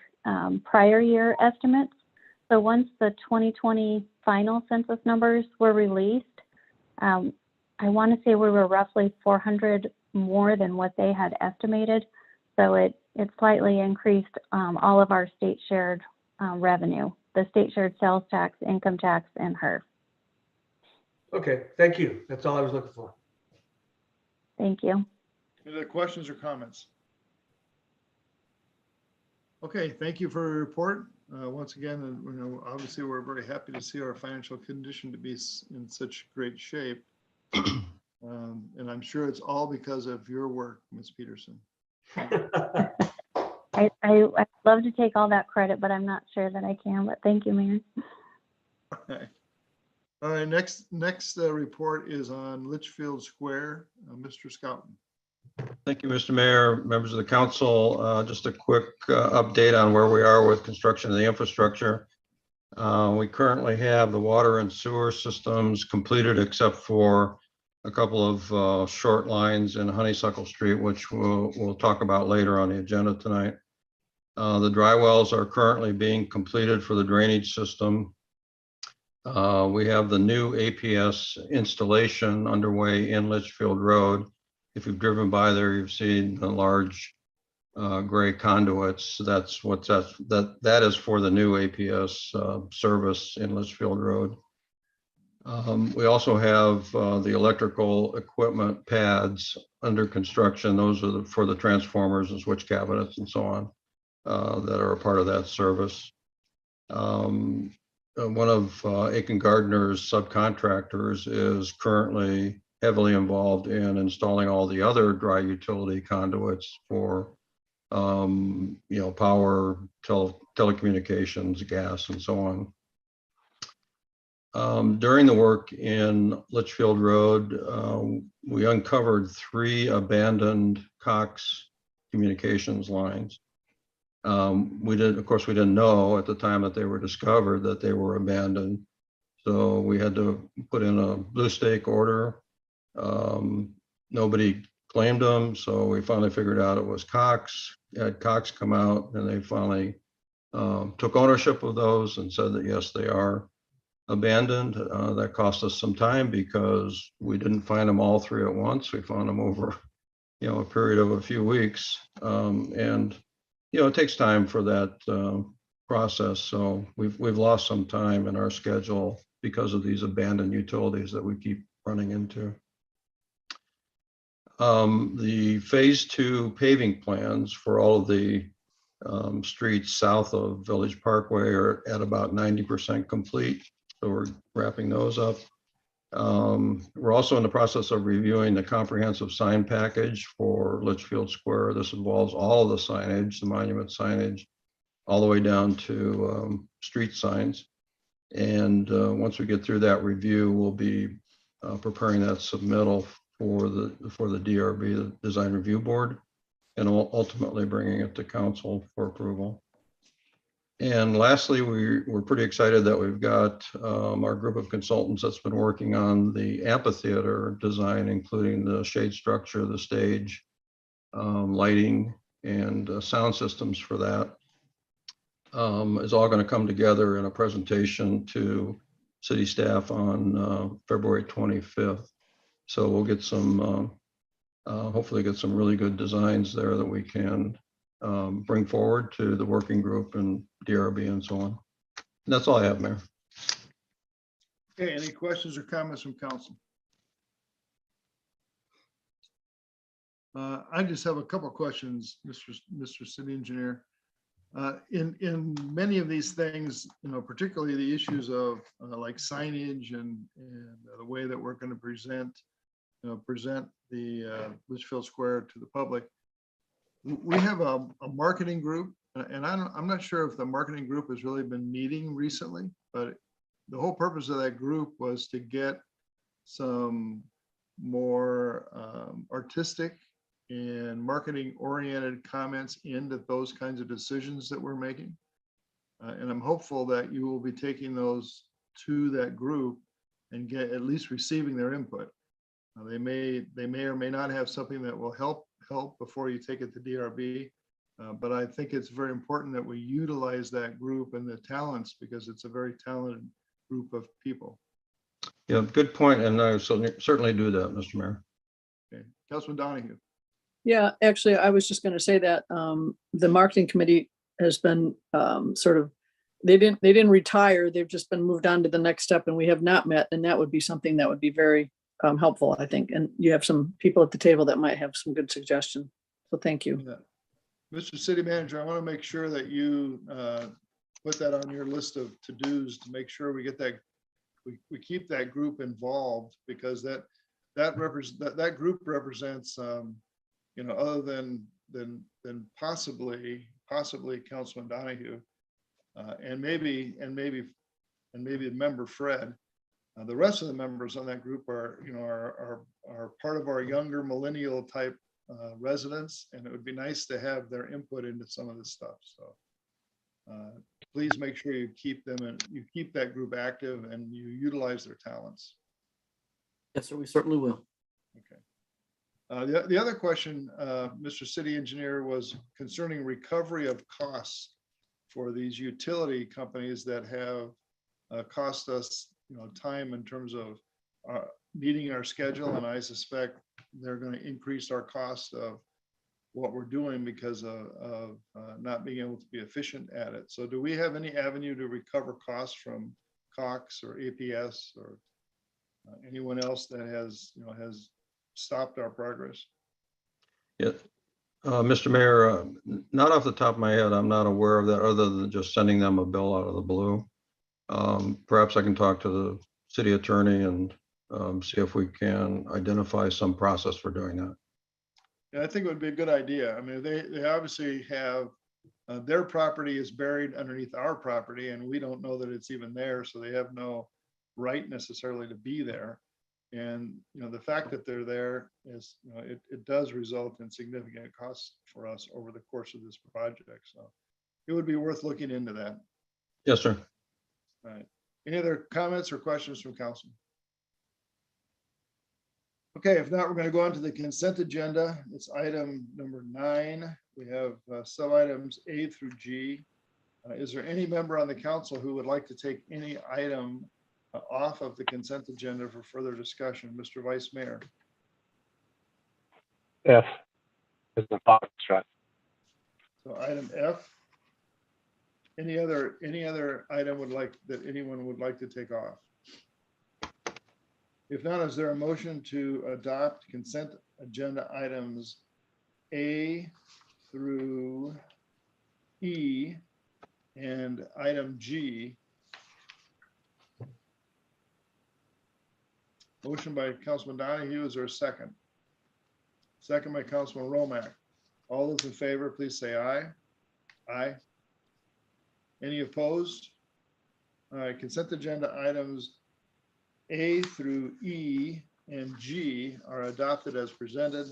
prior year estimates. So once the 2020 final census numbers were released, I want to say we were roughly 400 more than what they had estimated. So it slightly increased all of our state shared revenue, the state shared sales tax, income tax, and HER. Okay, thank you. That's all I was looking for. Thank you. Any other questions or comments? Okay, thank you for your report. Once again, obviously we're very happy to see our financial condition to be in such great shape. And I'm sure it's all because of your work, Ms. Peterson. I'd love to take all that credit, but I'm not sure that I can, but thank you, Mayor. Okay. All right, next report is on Litchfield Square. Mr. Scouten. Thank you, Mr. Mayor, members of the council. Just a quick update on where we are with construction of the infrastructure. We currently have the water and sewer systems completed except for a couple of short lines in Honeysuckle Street, which we'll talk about later on the agenda tonight. The dry wells are currently being completed for the drainage system. We have the new APS installation underway in Litchfield Road. If you've driven by there, you've seen the large gray conduits. That is for the new APS service in Litchfield Road. We also have the electrical equipment pads under construction. Those are for the transformers and switch cabinets and so on that are a part of that service. One of Aiken Gardner's subcontractors is currently heavily involved in installing all the other dry utility conduits for power, telecommunications, gas, and so on. During the work in Litchfield Road, we uncovered 3 abandoned Cox communications lines. We didn't know at the time that they were discovered that they were abandoned. So we had to put in a blue stake order. Nobody claimed them, so we finally figured out it was Cox. Had Cox come out, and they finally took ownership of those and said that yes, they are abandoned. That cost us some time because we didn't find them all 3 at once. We found them over, a period of a few weeks, and it takes time for that process. So we've lost some time in our schedule because of these abandoned utilities that we keep running into. The phase 2 paving plans for all of the streets south of Village Parkway are at about 90% complete. So we're wrapping those up. We're also in the process of reviewing the comprehensive sign package for Litchfield Square. This involves all of the signage, the monument signage, all the way down to street signs. And once we get through that review, we'll be preparing that submittal for the DRB, the Design Review Board, and ultimately bringing it to council for approval. And lastly, we're pretty excited that we've got our group of consultants that's been working on the amphitheater design, including the shade structure, the stage, lighting, and sound systems for that. Is all going to come together in a presentation to city staff on February 25th. So we'll get some, hopefully get some really good designs there that we can bring forward to the working group and DRB and so on. And that's all I have, Mayor. Okay, any questions or comments from council? I just have a couple of questions, Mr. City Engineer. In many of these things, particularly the issues of like signage and the way that we're going to present the Litchfield Square to the public, we have a marketing group, and I'm not sure if the marketing group has really been meeting recently, but the whole purpose of that group was to get some more artistic and marketing oriented comments into those kinds of decisions that we're making. And I'm hopeful that you will be taking those to that group and get at least receiving their input. They may or may not have something that will help before you take it to DRB. But I think it's very important that we utilize that group and the talents, because it's a very talented group of people. Yeah, good point. And I certainly do that, Mr. Mayor. Okay, Councilman Donahue. Yeah, actually, I was just going to say that the marketing committee has been sort of, they didn't retire. They've just been moved on to the next step, and we have not met. And that would be something that would be very helpful, I think. And you have some people at the table that might have some good suggestions. So thank you. Yeah. Mr. City Manager, I want to make sure that you put that on your list of to-dos to make sure we get that, we keep that group involved, because that group represents other than possibly Councilman Donahue and maybe member Fred. The rest of the members on that group are part of our younger millennial type residents, and it would be nice to have their input into some of this stuff. So please make sure you keep them and you keep that group active and you utilize their talents. Yes, sir, we certainly will. Okay. The other question, Mr. City Engineer, was concerning recovery of costs for these utility companies that have cost us time in terms of meeting our schedule, and I suspect they're going to increase our cost of what we're doing because of not being able to be efficient at it. So do we have any avenue to recover costs from Cox or APS or anyone else that has stopped our progress? Yeah, Mr. Mayor, not off the top of my head, I'm not aware of that, other than just sending them a bill out of the blue. Perhaps I can talk to the city attorney and see if we can identify some process for doing that. Yeah, I think it would be a good idea. I mean, they obviously have their property is buried underneath our property, and we don't know that it's even there, so they have no right necessarily to be there. And the fact that they're there is, it does result in significant costs for us over the course of this project. So it would be worth looking into that. Yes, sir. All right. Any other comments or questions from council? Okay, if not, we're going to go on to the consent agenda. It's item number 9. We have sub items A through G. Is there any member on the council who would like to take any item off of the consent agenda for further discussion? Mr. Vice Mayor. F is the box shot. So item F. Any other item that anyone would like to take off? If not, is there a motion to adopt consent agenda items A through E and item G? Motion by Councilman Donahue, is there a second? Second by Councilman Romack. All those in favor, please say aye. Aye. Any opposed? All right, consent agenda items A through E and G are adopted as presented.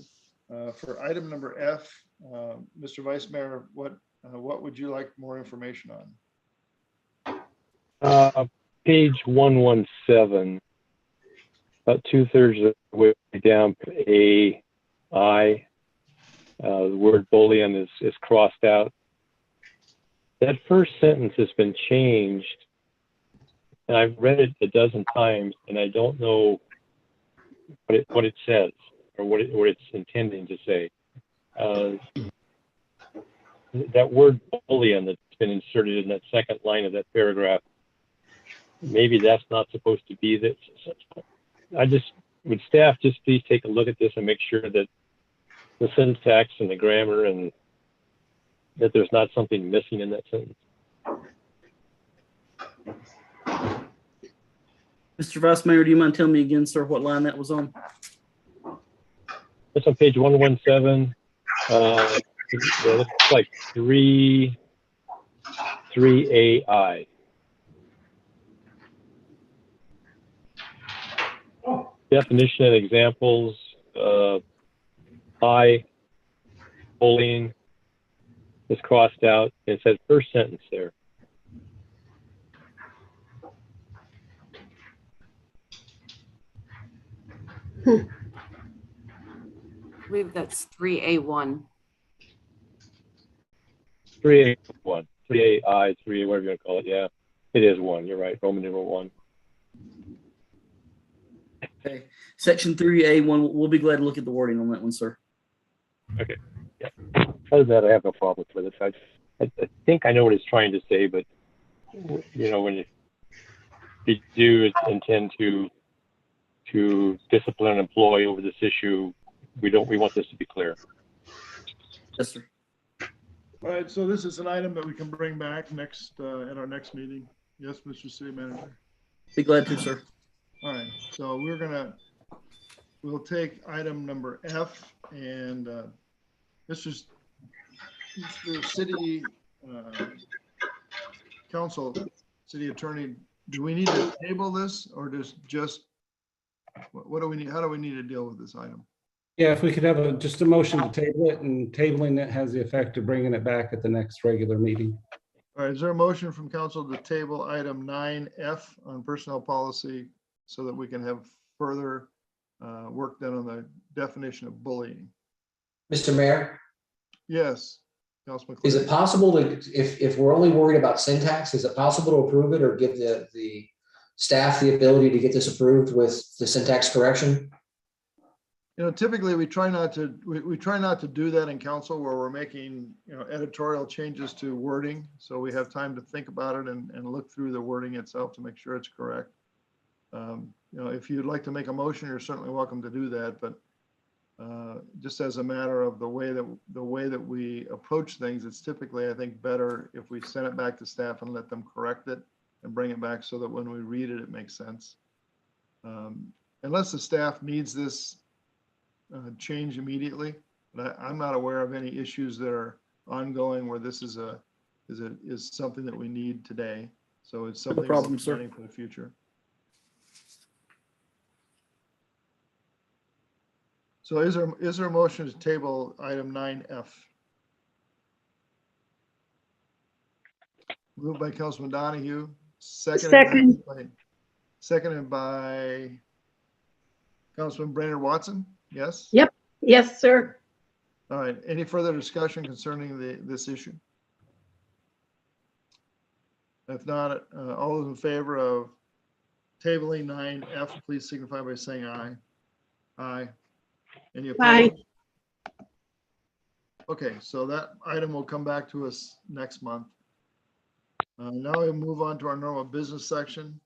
For item number F, Mr. Vice Mayor, what would you like more information on? Page 117, about 2/3 of the way down, AI, the word bullion is crossed out. That first sentence has been changed, and I've read it a dozen times, and I don't know what it says or what it's intending to say. That word bullion that's been inserted in that second line of that paragraph, maybe that's not supposed to be this. Would staff just please take a look at this and make sure that the syntax and the grammar and that there's not something missing in that sentence. Mr. Vice Mayor, do you mind telling me again, sir, what line that was on? It's on page 117. It looks like 3AI. Definition and examples, bullying is crossed out. It says first sentence there. I believe that's 3A1. 3A1, 3AI, 3A, whatever you want to call it. Yeah, it is 1. You're right. Roman numeral 1. Okay. Section 3A1, we'll be glad to look at the wording on that one, sir. Okay. Yeah. Other than that, I have no problem with it. I think I know what it's trying to say, but when you do intend to discipline an employee over this issue, we want this to be clear. Yes, sir. All right, so this is an item that we can bring back next at our next meeting. Yes, Mr. City Manager. Be glad to, sir. All right, so we'll take item number F, and this is the city council, city attorney. Do we need to table this, or just what do we need? How do we need to deal with this item? Yeah, if we could have just a motion to table it, and tabling it has the effect of bringing it back at the next regular meeting. All right, is there a motion from council to table item 9F on personnel policy so that we can have further work done on the definition of bullying? Mr. Mayor, Yes, Councilman. is it possible to, if we're only worried about syntax, is it possible to approve it or give the staff the ability to get this approved with the syntax correction? Typically we try not to do that in council where we're making, editorial changes to wording. So we have time to think about it and look through the wording itself to make sure it's correct. If you'd like to make a motion, you're certainly welcome to do that, but just as a matter of the way that we approach things, it's typically, I think, better if we send it back to staff and let them correct it and bring it back so that when we read it, it makes sense. Unless the staff needs this change immediately, but I'm not aware of any issues that are ongoing where this is something that we need today. So it's something no problem, we're sir. planning for the future. So is there a motion to table item 9F? Moved by Councilman Donahue, seconded by Councilman Brainerd Watson. Yes? Yep. Yes, sir. All right. Any further discussion concerning this issue? If not, all those in favor of tabling 9F, please signify by saying aye. Aye. Any opposed? Aye. Okay, so that item will come back to us next month. Now we move on to our normal business section.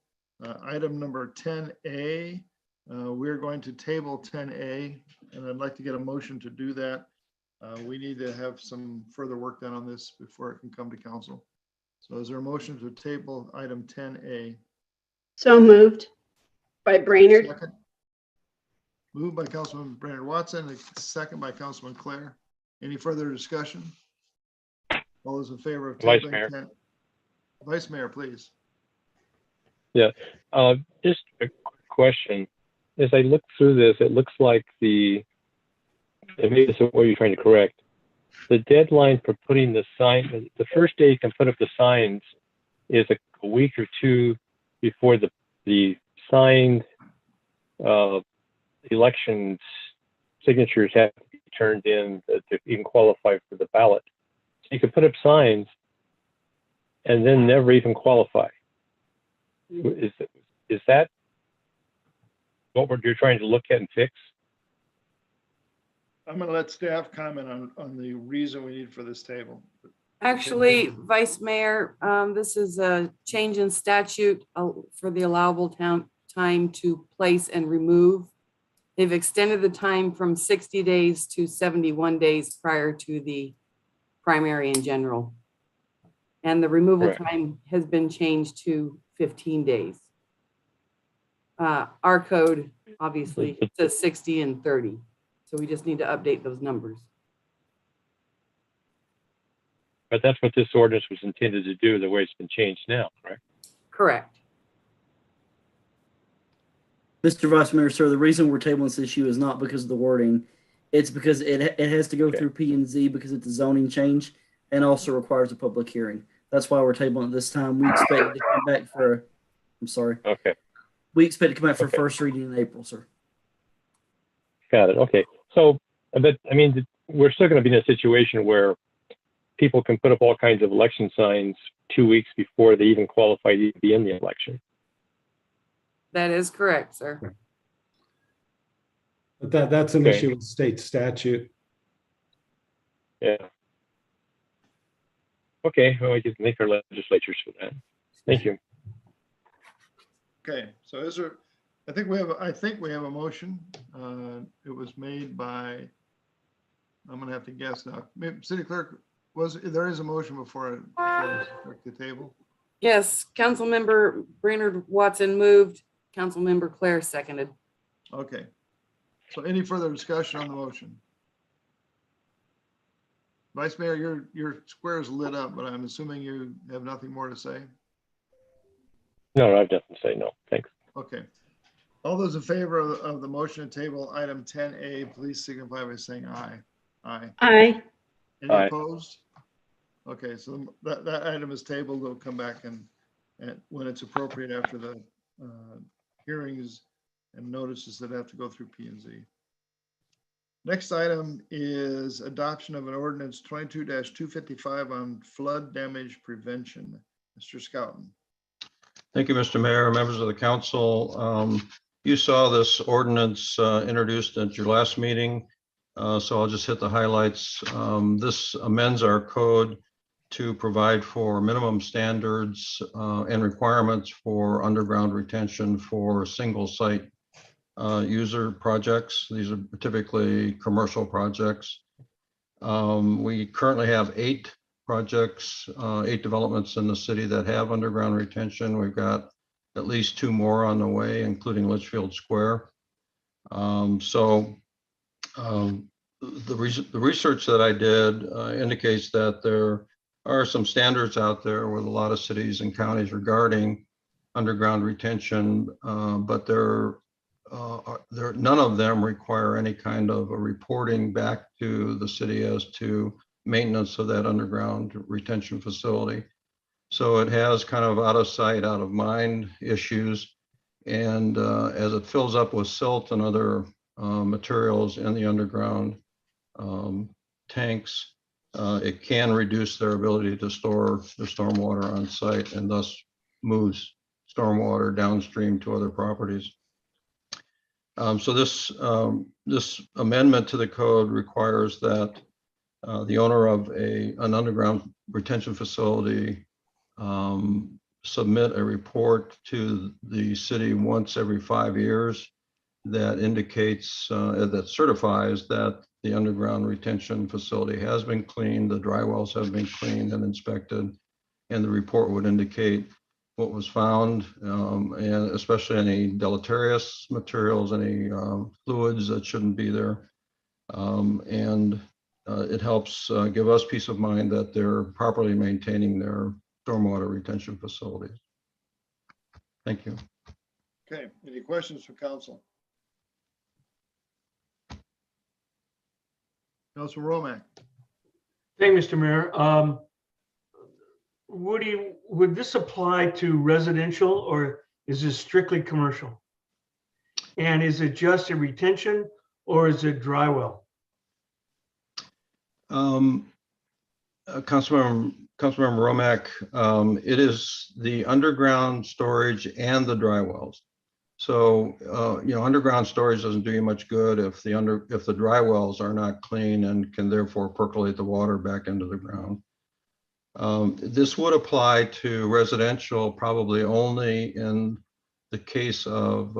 Item number 10A. We're going to table 10A, and I'd like to get a motion to do that. We need to have some further work done on this before it can come to council. So is there a motion to table item 10A? So moved by Brainerd. Second. Moved by Councilman Brainerd Watson, a second by Councilman Clare. Any further discussion? All those in favor of Vice tabling Mayor. 10? Vice Mayor, please. Yeah, just a quick question. As I look through this, it looks like and maybe this is what you're trying to correct. The deadline for putting the sign, the first day you can put up the signs is a week or two before the signed elections signatures have to be turned in to even qualify for the ballot. So you can put up signs and then never even qualify. Is that what you're trying to look at and fix? I'm going to let staff comment on the reason we need for this table. Actually, Vice Mayor, this is a change in statute for the allowable time to place and remove. They've extended the time from 60 days to 71 days prior to the primary and general. And the removal time has been changed to 15 days. Our code obviously says 60 and 30. So we just need to update those numbers. But that's what this ordinance was intended to do, the way it's been changed now, right? Correct. Mr. Vice Mayor, sir, the reason we're tabling this issue is not because of the wording. It's because it has to go through P&Z because it's a zoning change and also requires a public hearing. That's why we're tabling it this time. We expect to come back I'm sorry. Okay. We expect to come back for first reading in April, sir. Got it. Okay. So, but I mean, we're still going to be in a situation where people can put up all kinds of election signs 2 weeks before they even qualify to be in the election. That is correct, sir. But that's an Okay. issue with state statute. Yeah. Okay. Well, we can make our legislatures for that. Thank you. Okay, so is there, I think we have a motion. It was made by, I'm gonna have to guess now. City Clerk, there is a motion before the table? Yes, Councilmember Brainerd Watson moved. Councilmember Clare seconded. Okay. So any further discussion on the motion? Vice Mayor, your square is lit up, but I'm assuming you have nothing more to say? No, I've nothing to say. No, thanks. Okay. All those in favor of the motion to table item 10A, please signify by saying aye. Aye. Aye. Any Aye. opposed? Okay, so that item is tabled. It'll come back and when it's appropriate after the hearings and notices that have to go through P&Z. Next item is adoption of an ordinance 22-255 on flood damage prevention. Mr. Scouten. Thank you, Mr. Mayor, members of the council. You saw this ordinance introduced at your last meeting, so I'll just hit the highlights. This amends our code to provide for minimum standards and requirements for underground retention for single site user projects. These are typically commercial projects. We currently have 8 projects, 8 developments in the city that have underground retention. We've got at least 2 more on the way, including Litchfield Square. The research that I did indicates that there are some standards out there with a lot of cities and counties regarding underground retention, but none of them require any kind of a reporting back to the city as to maintenance of that underground retention facility. So it has kind of out of sight, out of mind issues. And as it fills up with silt and other materials in the underground tanks, it can reduce their ability to store the stormwater on site and thus moves stormwater downstream to other properties. So this amendment to the code requires that the owner of an underground retention facility submit a report to the city once every 5 years that indicates, that certifies that the underground retention facility has been cleaned, the dry wells have been cleaned and inspected, and the report would indicate what was found, and especially any deleterious materials, any fluids that shouldn't be there. And it helps give us peace of mind that they're properly maintaining their stormwater retention facilities. Thank you. Okay, any questions for council? Councilman Romack. Thank you, Mr. Mayor. Would this apply to residential or is this strictly commercial? And is it just a retention or is it dry well? Councilmember Romack, it is the underground storage and the dry wells. So, underground storage doesn't do you much good if the dry wells are not clean and can therefore percolate the water back into the ground. This would apply to residential probably only in the case of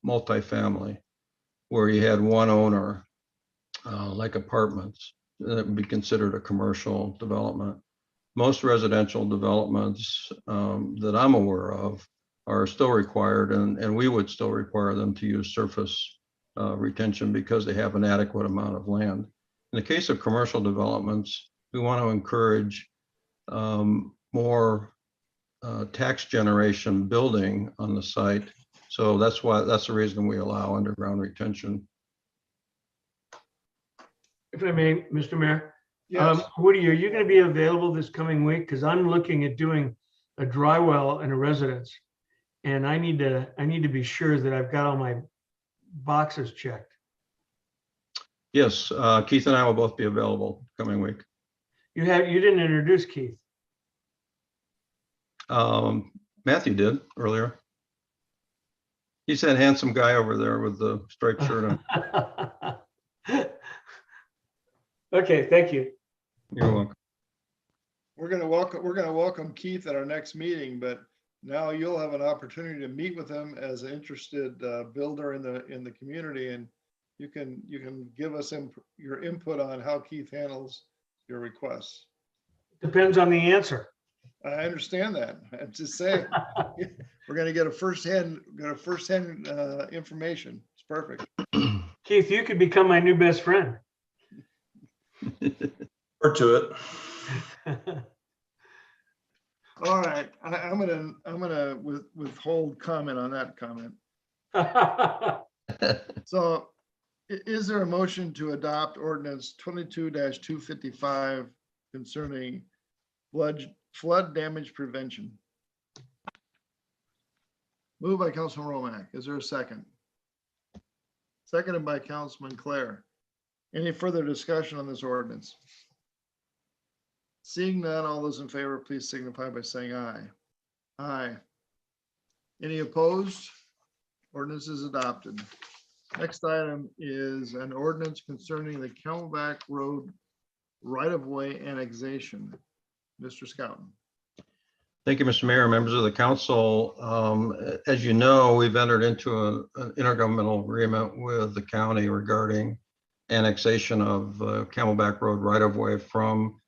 multifamily, where you had one owner, like apartments, that would be considered a commercial development. Most residential developments that I'm aware of are still required, and we would still require them to use surface retention because they have an adequate amount of land. In the case of commercial developments, we want to encourage more tax generation building on the site. So that's the reason we allow underground retention. If I may, Mr. Mayor. Yes. Woody, are you going to be available this coming week? Because I'm looking at doing a dry well in a residence, and I need to be sure that I've got all my boxes checked. Yes, Keith and I will both be available coming week. You didn't introduce Keith. Matthew did earlier. He's that handsome guy over there with the striped shirt on. Okay, thank you. You're welcome. We're gonna welcome Keith at our next meeting, but now you'll have an opportunity to meet with him as an interested builder in the community, and you can give us your input on how Keith handles your requests. Depends on the answer. I understand that. I'm just saying, we're gonna get a firsthand information. It's perfect. Keith, you could become my new best friend. Or to it. All right, I'm gonna withhold comment on that comment. So, is there a motion to adopt ordinance 22-255 concerning flood damage prevention? Moved by Councilman Romack. Is there a second? Seconded by Councilman Clare. Any further discussion on this ordinance? Seeing none, all those in favor, please signify by saying aye. Aye. Any opposed? Ordinance is adopted. Next item is an ordinance concerning the Camelback Road right-of-way annexation. Mr. Scouten. Thank you, Mr. Mayor, members of the council. As you know, we've entered into an intergovernmental agreement with the county regarding annexation of Camelback Road right-of-way from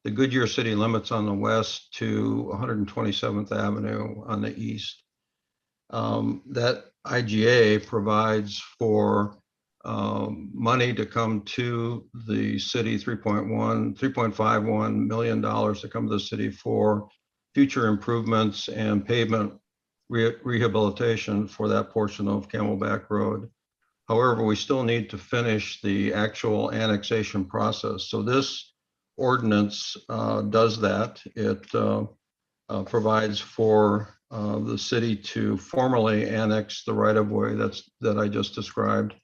the Goodyear city limits on the west to 127th Avenue on the east. That IGA provides for money to come to the city, $3.51 million to come to the city for future improvements and pavement rehabilitation for that portion of Camelback Road. However, we still need to finish the actual annexation process. So this ordinance does that. It provides for the city to formally annex the right-of-way that I just described,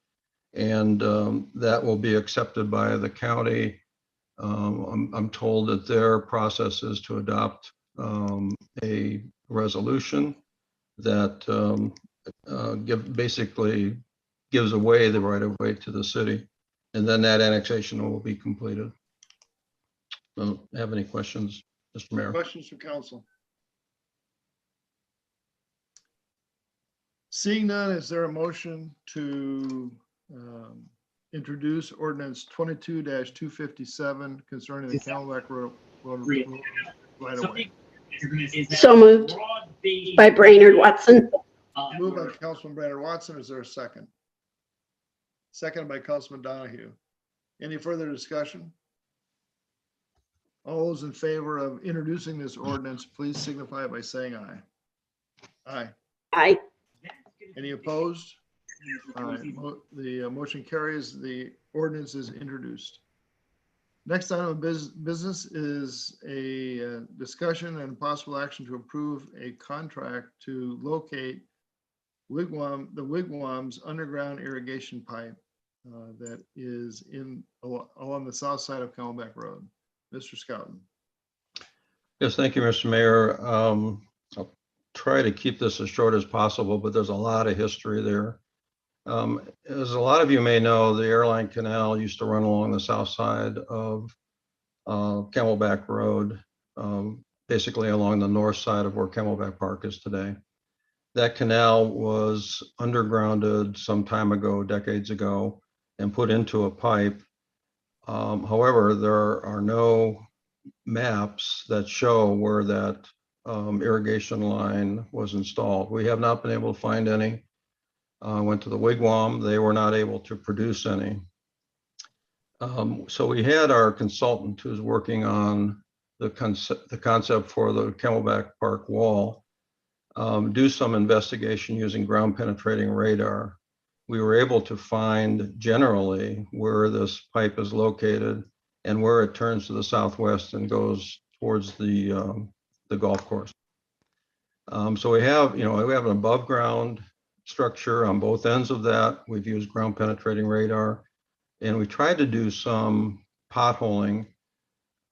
and that will be accepted by the county. I'm told that their process is to adopt a resolution that basically gives away the right-of-way to the city, and then that annexation will be completed. Don't have any questions, Mr. Mayor. Questions from council? Seeing none, is there a motion to introduce ordinance 22-257 concerning the Camelback Road right away? So moved by Brainerd Watson. Moved by Councilman Brainerd Watson. Is there a second? Second by Councilman Donahue. Any further discussion? All those in favor of introducing this ordinance, please signify by saying aye. Aye. Aye. Any opposed? Aye. The motion carries. The ordinance is introduced. Next item of business is a discussion and possible action to approve a contract to locate the Wigwam's underground irrigation pipe that is along the south side of Camelback Road. Mr. Scouten. Yes, thank you, Mr. Mayor. I'll try to keep this as short as possible, but there's a lot of history there. As a lot of you may know, the Airline Canal used to run along the south side of Camelback Road, basically along the north side of where Camelback Park is today. That canal was undergrounded some time ago, decades ago, and put into a pipe. However, there are no maps that show where that irrigation line was installed. We have not been able to find any. Went to the Wigwam, they were not able to produce any. So we had our consultant who's working on the concept for the Camelback Park wall, do some investigation using ground penetrating radar. We were able to find generally where this pipe is located and where it turns to the southwest and goes towards the golf course. So we have an above ground structure on both ends of that. We've used ground penetrating radar, and we tried to do some potholing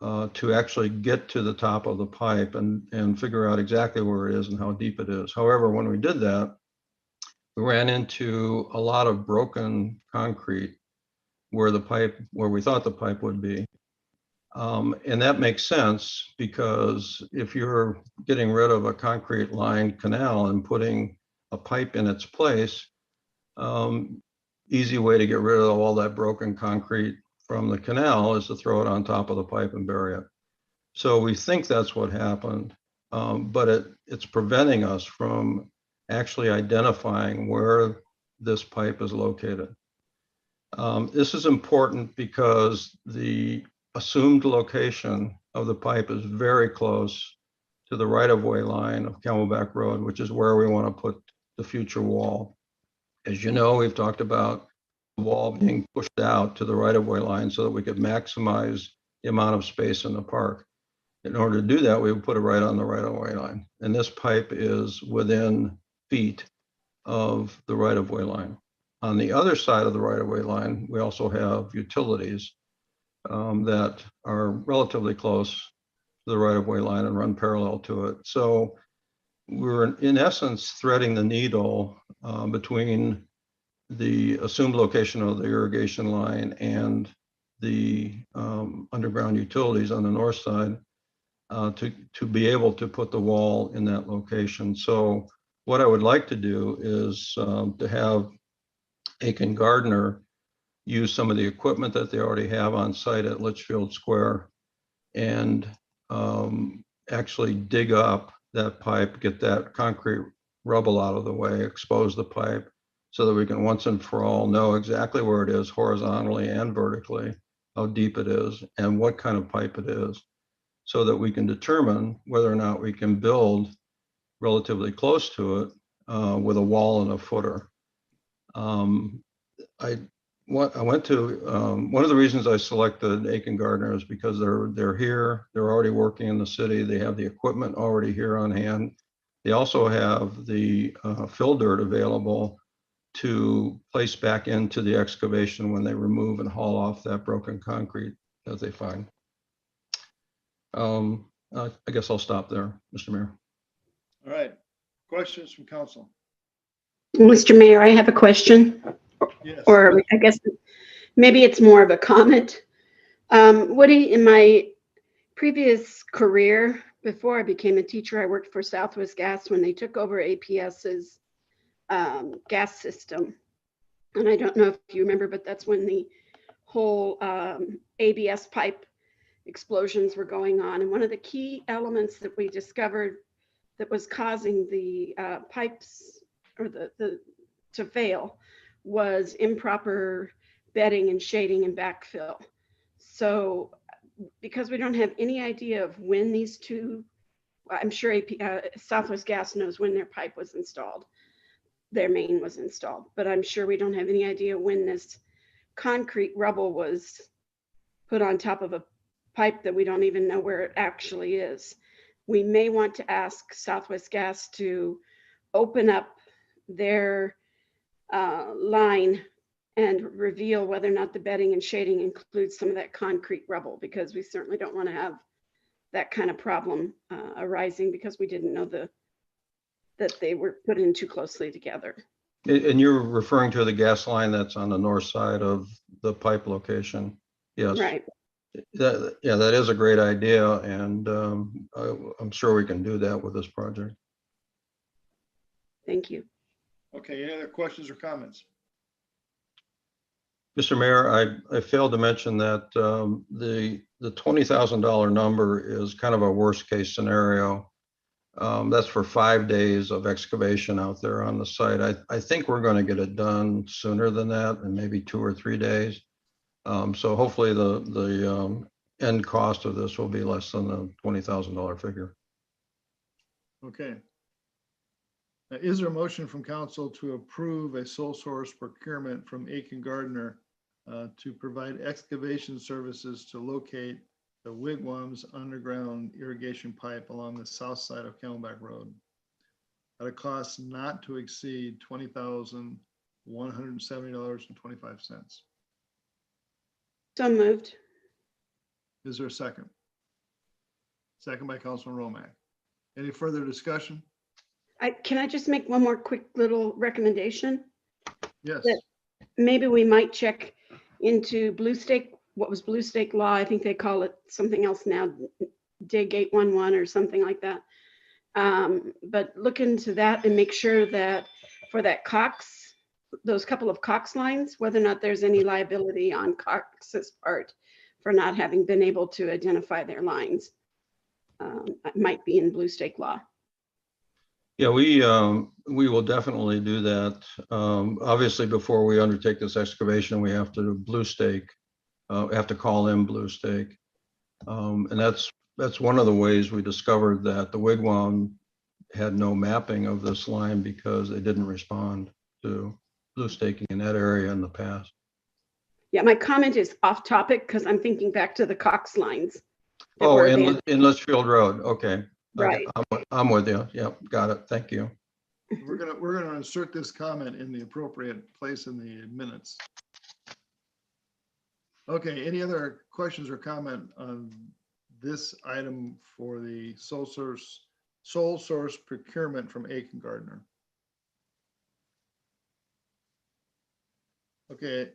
to actually get to the top of the pipe and figure out exactly where it is and how deep it is. However, when we did that, we ran into a lot of broken concrete where we thought the pipe would be. And that makes sense because if you're getting rid of a concrete lined canal and putting a pipe in its place, easy way to get rid of all that broken concrete from the canal is to throw it on top of the pipe and bury it. So we think that's what happened, but it's preventing us from actually identifying where this pipe is located. This is important because the assumed location of the pipe is very close to the right-of-way line of Camelback Road, which is where we want to put the future wall. As you know, we've talked about the wall being pushed out to the right-of-way line so that we could maximize the amount of space in the park. In order to do that, we would put it right on the right-of-way line. And this pipe is within feet of the right-of-way line. On the other side of the right-of-way line, we also have utilities that are relatively close to the right-of-way line and run parallel to it. So we're in essence threading the needle between the assumed location of the irrigation line and the underground utilities on the north side to be able to put the wall in that location. So what I would like to do is to have Aiken Gardner use some of the equipment that they already have on site at Litchfield Square and actually dig up that pipe, get that concrete rubble out of the way, expose the pipe so that we can once and for all know exactly where it is horizontally and vertically, how deep it is and what kind of pipe it is, so that we can determine whether or not we can build relatively close to it with a wall and a footer. I went to one of the reasons I selected Aiken Gardner is because they're here, they're already working in the city, they have the equipment already here on hand. They also have the fill dirt available to place back into the excavation when they remove and haul off that broken concrete that they find. I guess I'll stop there, Mr. Mayor. All right. Questions from council? Mr. Mayor, I have a question. Yes. Or I guess maybe it's more of a comment. Woody, previous career, before I became a teacher, I worked for Southwest Gas when they took over APS's gas system. And I don't know if you remember, but that's when the whole ABS pipe explosions were going on. And one of the key elements that we discovered that was causing the pipes or to fail was improper bedding and shading and backfill. So because we don't have any idea of when these two, I'm sure Southwest Gas knows when their pipe was installed, their main was installed, but I'm sure we don't have any idea when this concrete rubble was put on top of a pipe that we don't even know where it actually is. We may want to ask Southwest Gas to open up their line and reveal whether or not the bedding and shading includes some of that concrete rubble, because we certainly don't want to have that kind of problem arising because we didn't know that they were put in too closely together. And you're referring to the gas line that's on the north side of the pipe location? Yes. Right. Yeah, that is a great idea, and I'm sure we can do that with this project. Thank you. Okay, any other questions or comments? Mr. Mayor, I failed to mention that the $20,000 number is kind of a worst case scenario. That's for 5 days of excavation out there on the site. I think we're going to get it done sooner than that, and maybe 2 or 3 days. So hopefully the end cost of this will be less than the $20,000 figure. Okay. Is there a motion from council to approve a sole source procurement from Aiken Gardner to provide excavation services to locate the Wigwam's underground irrigation pipe along the south side of Camelback Road at a cost not to exceed $20,170.25? So moved. Is there a second? Second by Councilman Romack. Any further discussion? Can I just make one more quick little recommendation? Yes. That maybe we might check into Blue Stake, what was Blue Stake law? I think they call it something else now, Dig 811 or something like that. But look into that and make sure that for that Cox, those couple of Cox lines, whether or not there's any liability on Cox's part for not having been able to identify their lines. It might be in Blue Stake law. Yeah, we will definitely do that. Obviously, before we undertake this excavation, we have to Blue Stake. We have to call in Blue Stake, and that's one of the ways we discovered that the Wigwam had no mapping of this line because they didn't respond to Blue Staking in that area in the past. Yeah, my comment is off topic because I'm thinking back to the Cox lines. Oh, in Litchfield Road. Okay. Right. I'm with you. Yep. Got it. Thank you. We're gonna insert this comment in the appropriate place in the minutes. Okay, any other questions or comment on this item for the sole source procurement from Aiken Gardner? Okay,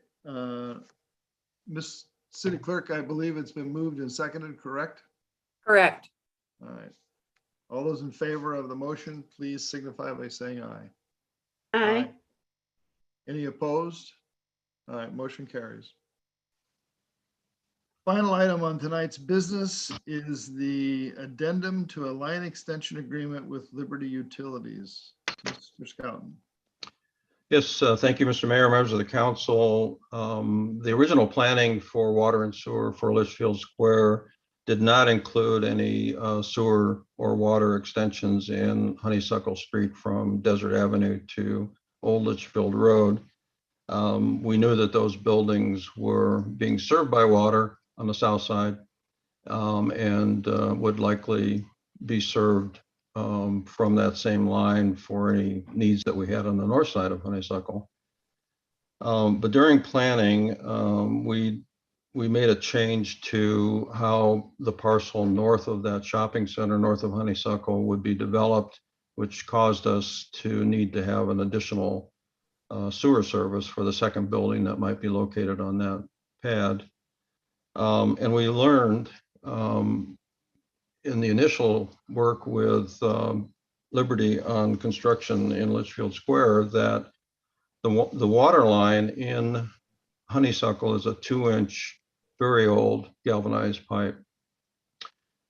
Miss City Clerk, I believe it's been moved and seconded, correct? Correct. All right. All those in favor of the motion, please signify by saying aye. Aye. Any opposed? All right, motion carries. Final item on tonight's business is the addendum to a line extension agreement with Liberty Utilities. Mr. Scouten. Yes, thank you, Mr. Mayor, members of the council. The original planning for water and sewer for Litchfield Square did not include any sewer or water extensions in Honeysuckle Street from Desert Avenue to Old Litchfield Road. We knew that those buildings were being served by water on the south side and would likely be served from that same line for any needs that we had on the north side of Honeysuckle. But during planning, we made a change to how the parcel north of that shopping center, north of Honeysuckle, would be developed, which caused us to need to have an additional sewer service for the second building that might be located on that pad. And we learned in the initial work with Liberty on construction in Litchfield Square that the water line in Honeysuckle is a 2-inch, very old galvanized pipe.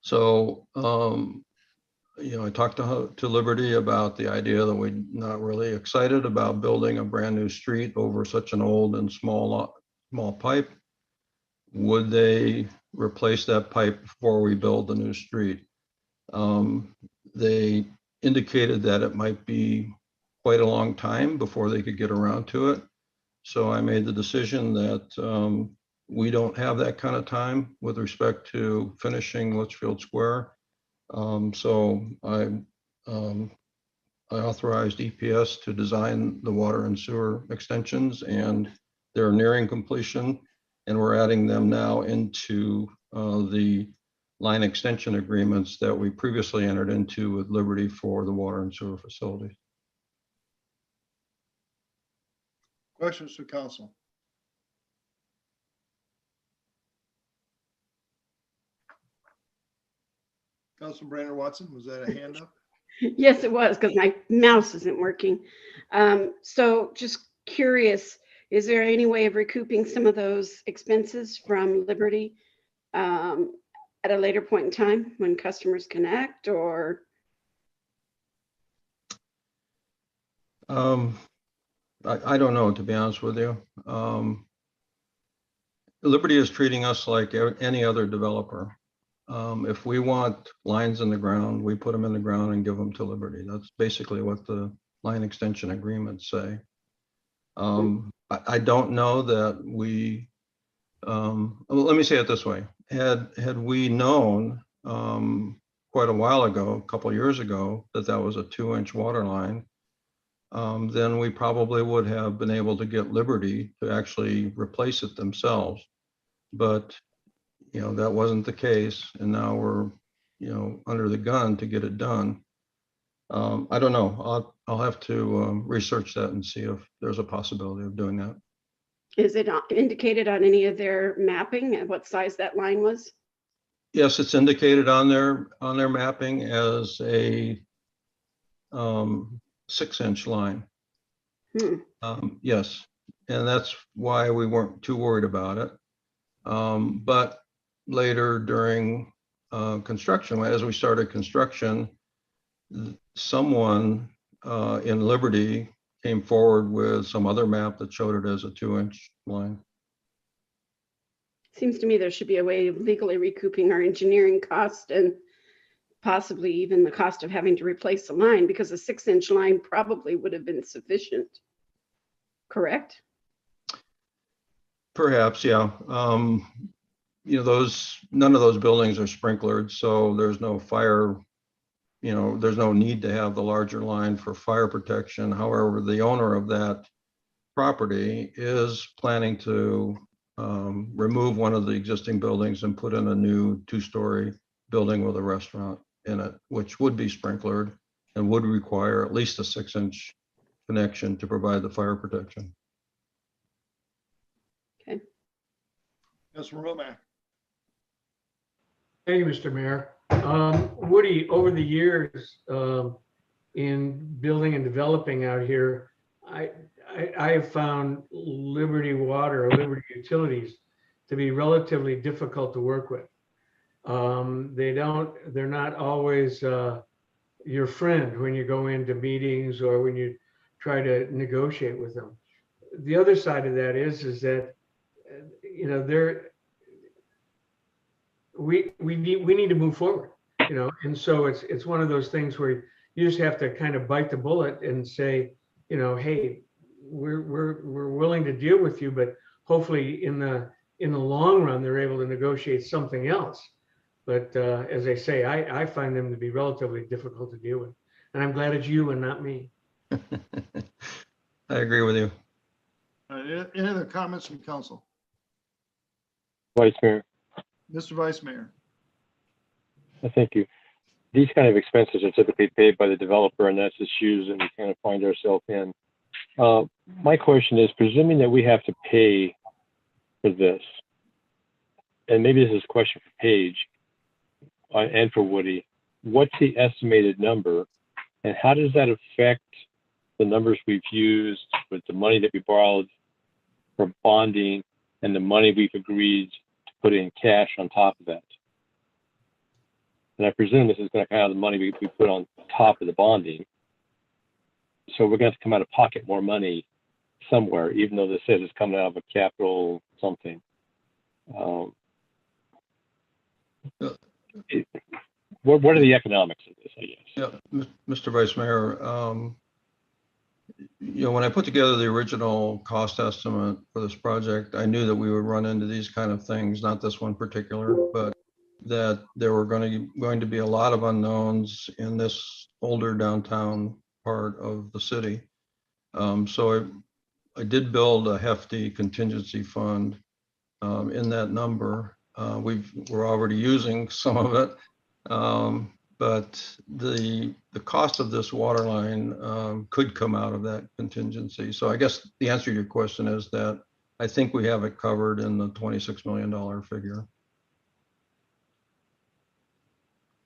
So, I talked to Liberty about the idea that we're not really excited about building a brand new street over such an old and small pipe. Would they replace that pipe before we build the new street? They indicated that it might be quite a long time before they could get around to it. So I made the decision that we don't have that kind of time with respect to finishing Litchfield Square. So I authorized EPS to design the water and sewer extensions, and they're nearing completion. And we're adding them now into the line extension agreements that we previously entered into with Liberty for the water and sewer facilities. Questions to council? Councilman Brandon Watson, was that a hand up? Yes, it was, because my mouse isn't working. So just curious, is there any way of recouping some of those expenses from Liberty at a later point in time when customers connect, or? I don't know, to be honest with you. Liberty is treating us like any other developer. If we want lines in the ground, we put them in the ground and give them to Liberty. That's basically what the line extension agreements say. I don't know that we, well, let me say it this way. Had we known quite a while ago, a couple of years ago, that that was a 2-inch water line, then we probably would have been able to get Liberty to actually replace it themselves. But that wasn't the case, and now we're under the gun to get it done. I don't know. I'll have to research that and see if there's a possibility of doing that. Is it indicated on any of their mapping at what size that line was? Yes, it's indicated on their mapping as a 6-inch line. Yes, and that's why we weren't too worried about it. But later during construction, as we started construction, someone in Liberty came forward with some other map that showed it as a 2-inch line. Seems to me there should be a way of legally recouping our engineering cost and possibly even the cost of having to replace the line, because a 6-inch line probably would have been sufficient. Correct? Perhaps, yeah. None of those buildings are sprinklered, so there's no fire, there's no need to have the larger line for fire protection. However, the owner of that property is planning to remove one of the existing buildings and put in a new 2-story building with a restaurant in it, which would be sprinklered and would require at least a 6-inch connection to provide the fire protection. Okay. Councilman Romack. Thank you, Mr. Mayor. Woody, over the years in building and developing out here, I have found Liberty Water or Liberty Utilities to be relatively difficult to work with. They're not always your friend when you go into meetings or when you try to negotiate with them. The other side of that is that we need to move forward, and so it's one of those things where you just have to kind of bite the bullet and say, hey, we're willing to deal with you, but hopefully in the long run they're able to negotiate something else. But as I say, I find them to be relatively difficult to deal with, and I'm glad it's you and not me. I agree with you. Any other comments from council? Vice Mayor. Mr. Vice Mayor. Thank you. These kind of expenses are typically paid by the developer, and that's the shoes that we kind of find ourselves in. My question is, presuming that we have to pay for this, and maybe this is a question for Paige, and for Woody, what's the estimated number, and how does that affect the numbers we've used with the money that we borrowed for bonding and the money we've agreed to put in cash on top of that? And I presume this is going to come out of the money we put on top of the bonding. So we're going to have to come out of pocket more money somewhere, even though this says it's coming out of a capital something. What are the economics of this, I guess? Yeah, Mr. Vice Mayor, when I put together the original cost estimate for this project, I knew that we would run into these kind of things, not this one particular, but that there were going to be a lot of unknowns in this older downtown part of the city. So I did build a hefty contingency fund in that number. We're already using some of it, but the cost of this water line could come out of that contingency. So I guess the answer to your question is that I think we have it covered in the $26 million figure.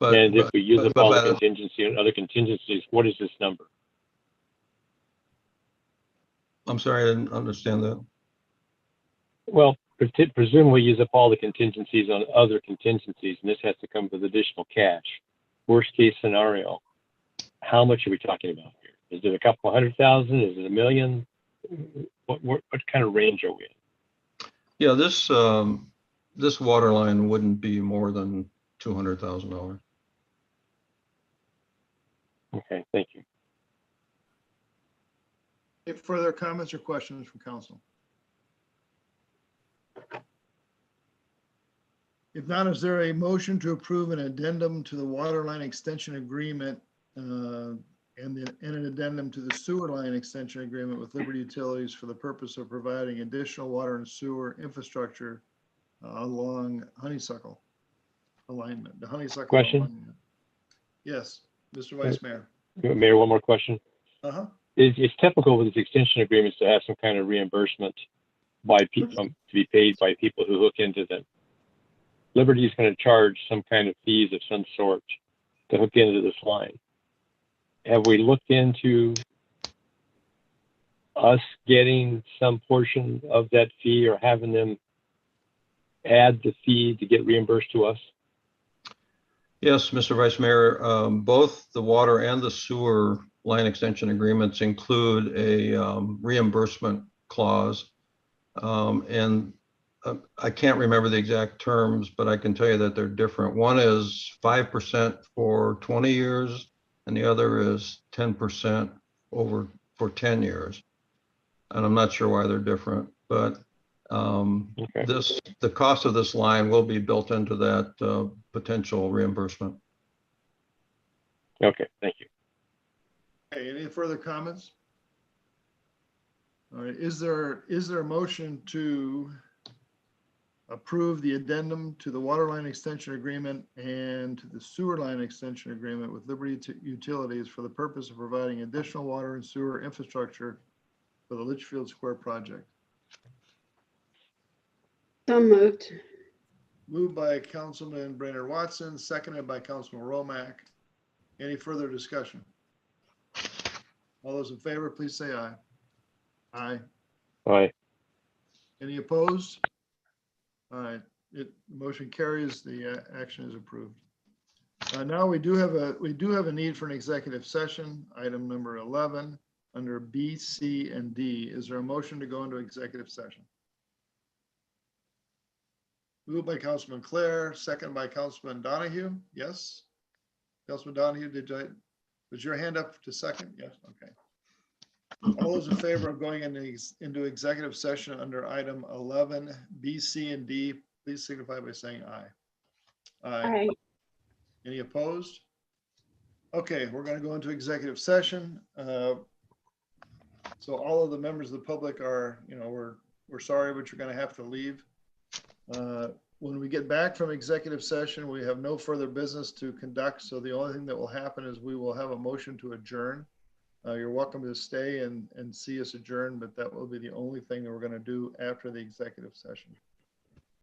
And if we use up all the contingency and other contingencies, what is this number? I'm sorry, I didn't understand that. Well, presumably use up all the contingencies on other contingencies, and this has to come with additional cash. Worst case scenario, how much are we talking about here? Is it a couple $100,000? Is it $1 million? What kind of range are we in? Yeah, this water line wouldn't be more than $200,000. Okay, thank you. Any further comments or questions from council? If not, is there a motion to approve an addendum to the water line extension agreement and an addendum to the sewer line extension agreement with Liberty Utilities for the purpose of providing additional water and sewer infrastructure along Honeysuckle alignment, the Honeysuckle Question? alignment? Yes, Mr. Vice Mayor. Mayor, one more question. Uh-huh. It's typical with these extension agreements to have some kind of reimbursement by people to be paid by people who hook into them. Liberty is going to charge some kind of fees of some sort to hook into this line. Have we looked into us getting some portion of that fee or having them add the fee to get reimbursed to us? Yes, Mr. Vice Mayor, both the water and the sewer line extension agreements include a reimbursement clause. And I can't remember the exact terms, but I can tell you that they're different. One is 5% for 20 years, and the other is 10% for 10 years. And I'm not sure why they're different, but the cost of this line will be built into that potential reimbursement. Okay, thank you. Okay, any further comments? All right, is there a motion to approve the addendum to the water line extension agreement and to the sewer line extension agreement with Liberty Utilities for the purpose of providing additional water and sewer infrastructure for the Litchfield Square project? So moved. Moved by Councilman Brainerd Watson, seconded by Councilman Romack. Any further discussion? All those in favor, please say aye. Aye. Aye. Any opposed? All right, the motion carries. The action is approved. Now we do have a need for an executive session. Item number 11 under B, C, and D. Is there a motion to go into executive session? Moved by Councilman Clare, second by Councilman Donahue. Yes. Councilman Donahue, was your hand up to second? Yes. Okay. All those in favor of going into executive session under item 11, B, C, and D, please signify by saying aye. Aye. Any opposed? Okay, we're going to go into executive session. So all of the members of the public are, we're sorry, but you're going to have to leave. When we get back from executive session, we have no further business to conduct. So the only thing that will happen is we will have a motion to adjourn. You're welcome to stay and see us adjourn, but that will be the only thing that we're going to do after the executive session.